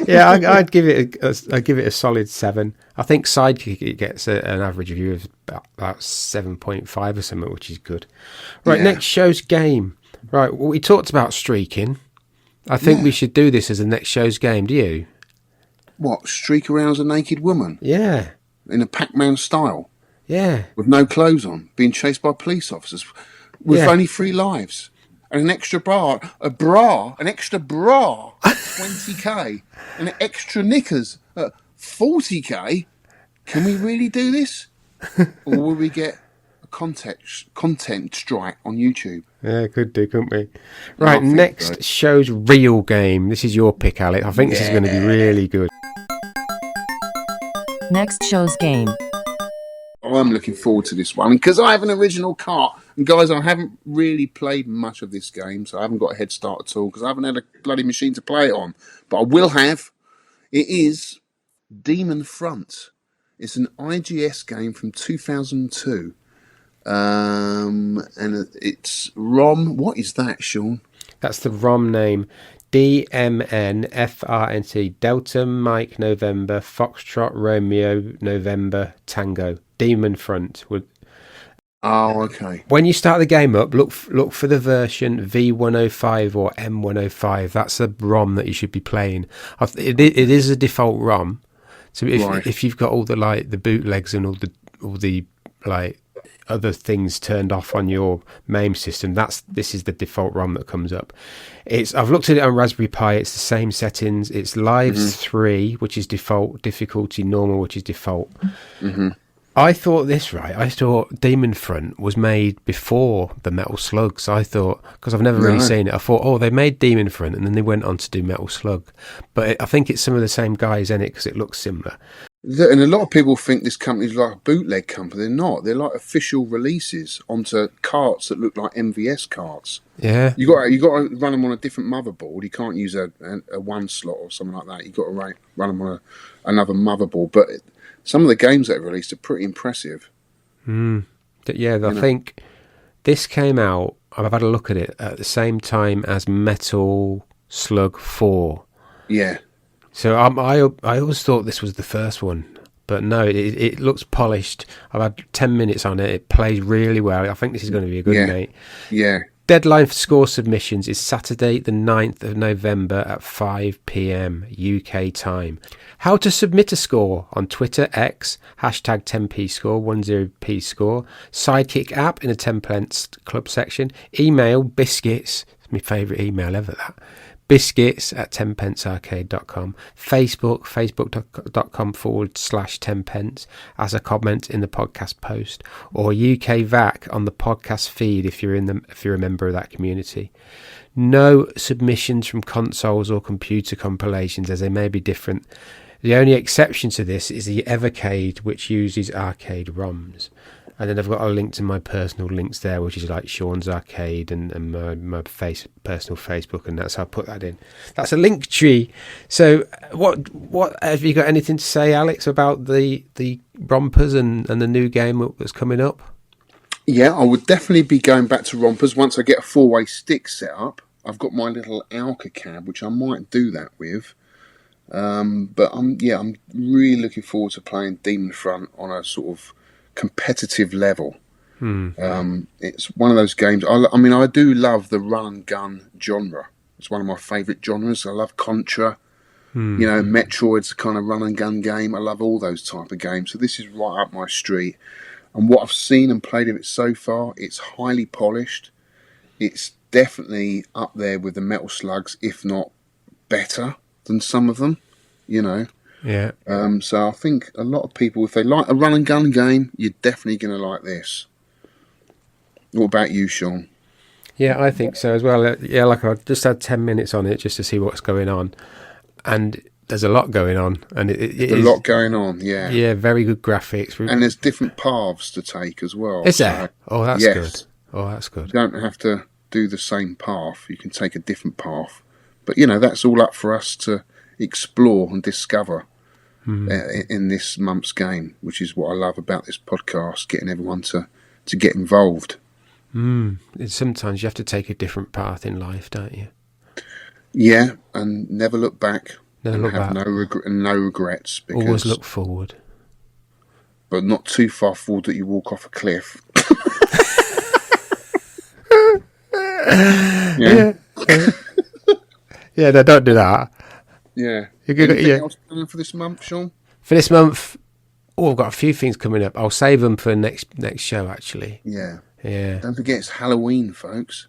S3: Yeah, I'd give it a solid 7. I think Sidekick it gets an average review of about 7.5 or something, which is good. Right, next show's game. Right, well, we talked about streaking. I think we should do this as a next show's game. Do you?
S2: What, streak around as a naked woman?
S3: Yeah.
S2: In a Pac-Man style?
S3: Yeah.
S2: With no clothes on, being chased by police officers, with only 3 lives. And an extra an extra bra at 20k, and extra knickers at 40k. Can we really do this? Or will we get a content strike on YouTube?
S3: Yeah, could do, couldn't we? Right, next show's real game. This is your pick, Alex. I think this is going to be really good.
S4: Next show's game.
S2: I'm looking forward to this one because I have an original cart. And guys, I haven't really played much of this game, so I haven't got a head start at all because I haven't had a bloody machine to play it on. But I will have. It is dmnfrnt. It's an IGS game from 2002. And it's ROM. What is that, Shaun?
S3: That's the ROM name. dmnfrnt. Delta Mike November Foxtrot Romeo November Tango. dmnfrnt.
S2: Oh, okay.
S3: When you start the game up, look for the version V105 or M105. That's the ROM that you should be playing. It is a default ROM. So if you've got all the bootlegs and all the other things turned off on your MAME system, this is the default ROM that comes up. I've looked at it on Raspberry Pi. It's the same settings. It's Lives 3, which is default, difficulty normal, which is default. I thought dmnfrnt was made before the Metal Slugs. I thought, because I've never really seen it, I thought, they made dmnfrnt and then they went on to do Metal Slug. But I think it's some of the same guys in it because it looks similar.
S2: And a lot of people think this company's like a bootleg company. They're not. They're like official releases onto carts that look like MVS carts. Yeah, you got to run them on a different motherboard. You can't use a one slot or something like that. You got to run them on another motherboard. But some of the games that are released are pretty impressive.
S3: I think this came out. I've had a look at it at the same time as Metal Slug 4.
S2: Yeah.
S3: So I always thought this was the first one, but no, it looks polished. I've had 10 minutes on it. It plays really well. I think this is going to be a good night.
S2: Yeah.
S3: Deadline for score submissions is Saturday the 9th of November at 5 p.m. UK time. How to submit a score on Twitter, X, hashtag 10pscore, 10pscore, Sidekick app in the 10 Pence club section, email Biscuits, it's my favourite email ever, that, Biscuits at 10pencearcade.com, facebook.com/10pence as a comment in the podcast post, or UKVAC on the podcast feed if you're a member of that community. No submissions from consoles or computer compilations, as they may be different. The only exception to this is the Evercade, which uses arcade ROMs. And then I've got a link to my personal links there, which is like Shaun's Arcade and my personal Facebook, and that's how I put that in. That's a link tree. So what have you got anything to say, Alex, about the Rompers and the new game that's coming up?
S2: Yeah, I would definitely be going back to Rompers once I get a 4-way stick set up. I've got my little Alka cab, which I might do that with. But I'm really looking forward to playing dmnfrnt on a sort of competitive level. It's one of those games. I do love the run and gun genre. It's one of my favourite genres. I love Contra. Metroid's a kind of run and gun game. I love all those type of games. So this is right up my street. And what I've seen and played of it so far, it's highly polished. It's definitely up there with the Metal Slugs, if not better than some of them. Yeah. So I think a lot of people, if they like a run and gun game, you're definitely going to like this. What about you, Shaun?
S3: Yeah, I think so as well. Yeah, like I just had 10 minutes on it just to see what's going on, and there's a lot going on, and there's
S2: a lot going on. Yeah.
S3: Yeah, very good graphics,
S2: and there's different paths to take as well.
S3: Is there? Oh, that's good. Oh, that's good.
S2: You don't have to do the same path. You can take a different path, but that's all up for us to explore and discover in this month's game, which is what I love about this podcast, getting everyone to get involved.
S3: Sometimes you have to take a different path in life, don't you?
S2: Yeah, and never look back.
S3: Never look back.
S2: No regrets. Because,
S3: always look forward.
S2: But not too far forward that you walk off a cliff.
S3: Yeah. Yeah, no, don't do that.
S2: Yeah.
S3: Anything
S2: else planned for this month, Shaun?
S3: For this month, I've got a few things coming up. I'll save them for next show, actually.
S2: Yeah.
S3: Yeah.
S2: Don't forget it's Halloween, folks.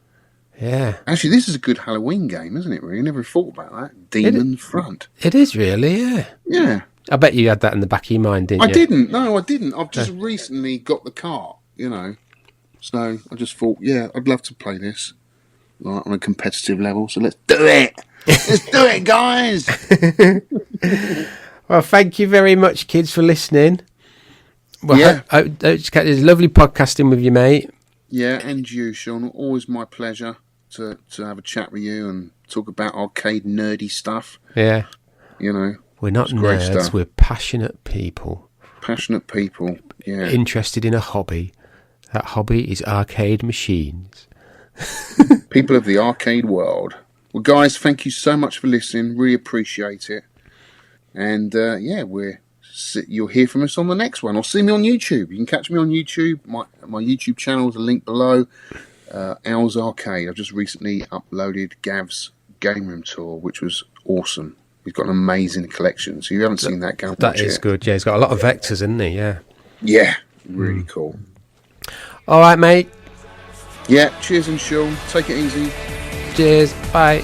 S3: Yeah.
S2: Actually, this is a good Halloween game, isn't it, really? Never thought about that. dmnfrnt.
S3: It is really, yeah.
S2: Yeah.
S3: I bet you had that in the back of your mind, didn't you?
S2: I didn't. No, I didn't. I've just recently got the cart, So I just thought, yeah, I'd love to play this on a competitive level. So let's do it. Let's do it, guys.
S3: Well, thank you very much, kids, for listening. Well,
S2: Yeah.
S3: It's lovely podcasting with you, mate.
S2: Yeah, and you, Shaun. Always my pleasure to have a chat with you and talk about arcade nerdy stuff.
S3: Yeah.
S2: We're
S3: not nerds, we're passionate people.
S2: Passionate people, yeah.
S3: Interested in a hobby. That hobby is arcade machines.
S2: People of the arcade world. Well, guys, thank you so much for listening. Really appreciate it. And, you'll hear from us on the next one. Or see me on YouTube. You can catch me on YouTube. My YouTube channel is a link below. Owl's Arcade. I've just recently uploaded Gav's Game Room Tour, which was awesome. He's got an amazing collection. So if you haven't seen that, go and watch it.
S3: That is good, yeah. He's got a lot of vectors, isn't he? Yeah.
S2: Yeah, really cool.
S3: All right, mate.
S2: Yeah, cheers and Shaun. Take it easy.
S3: Cheers. Bye.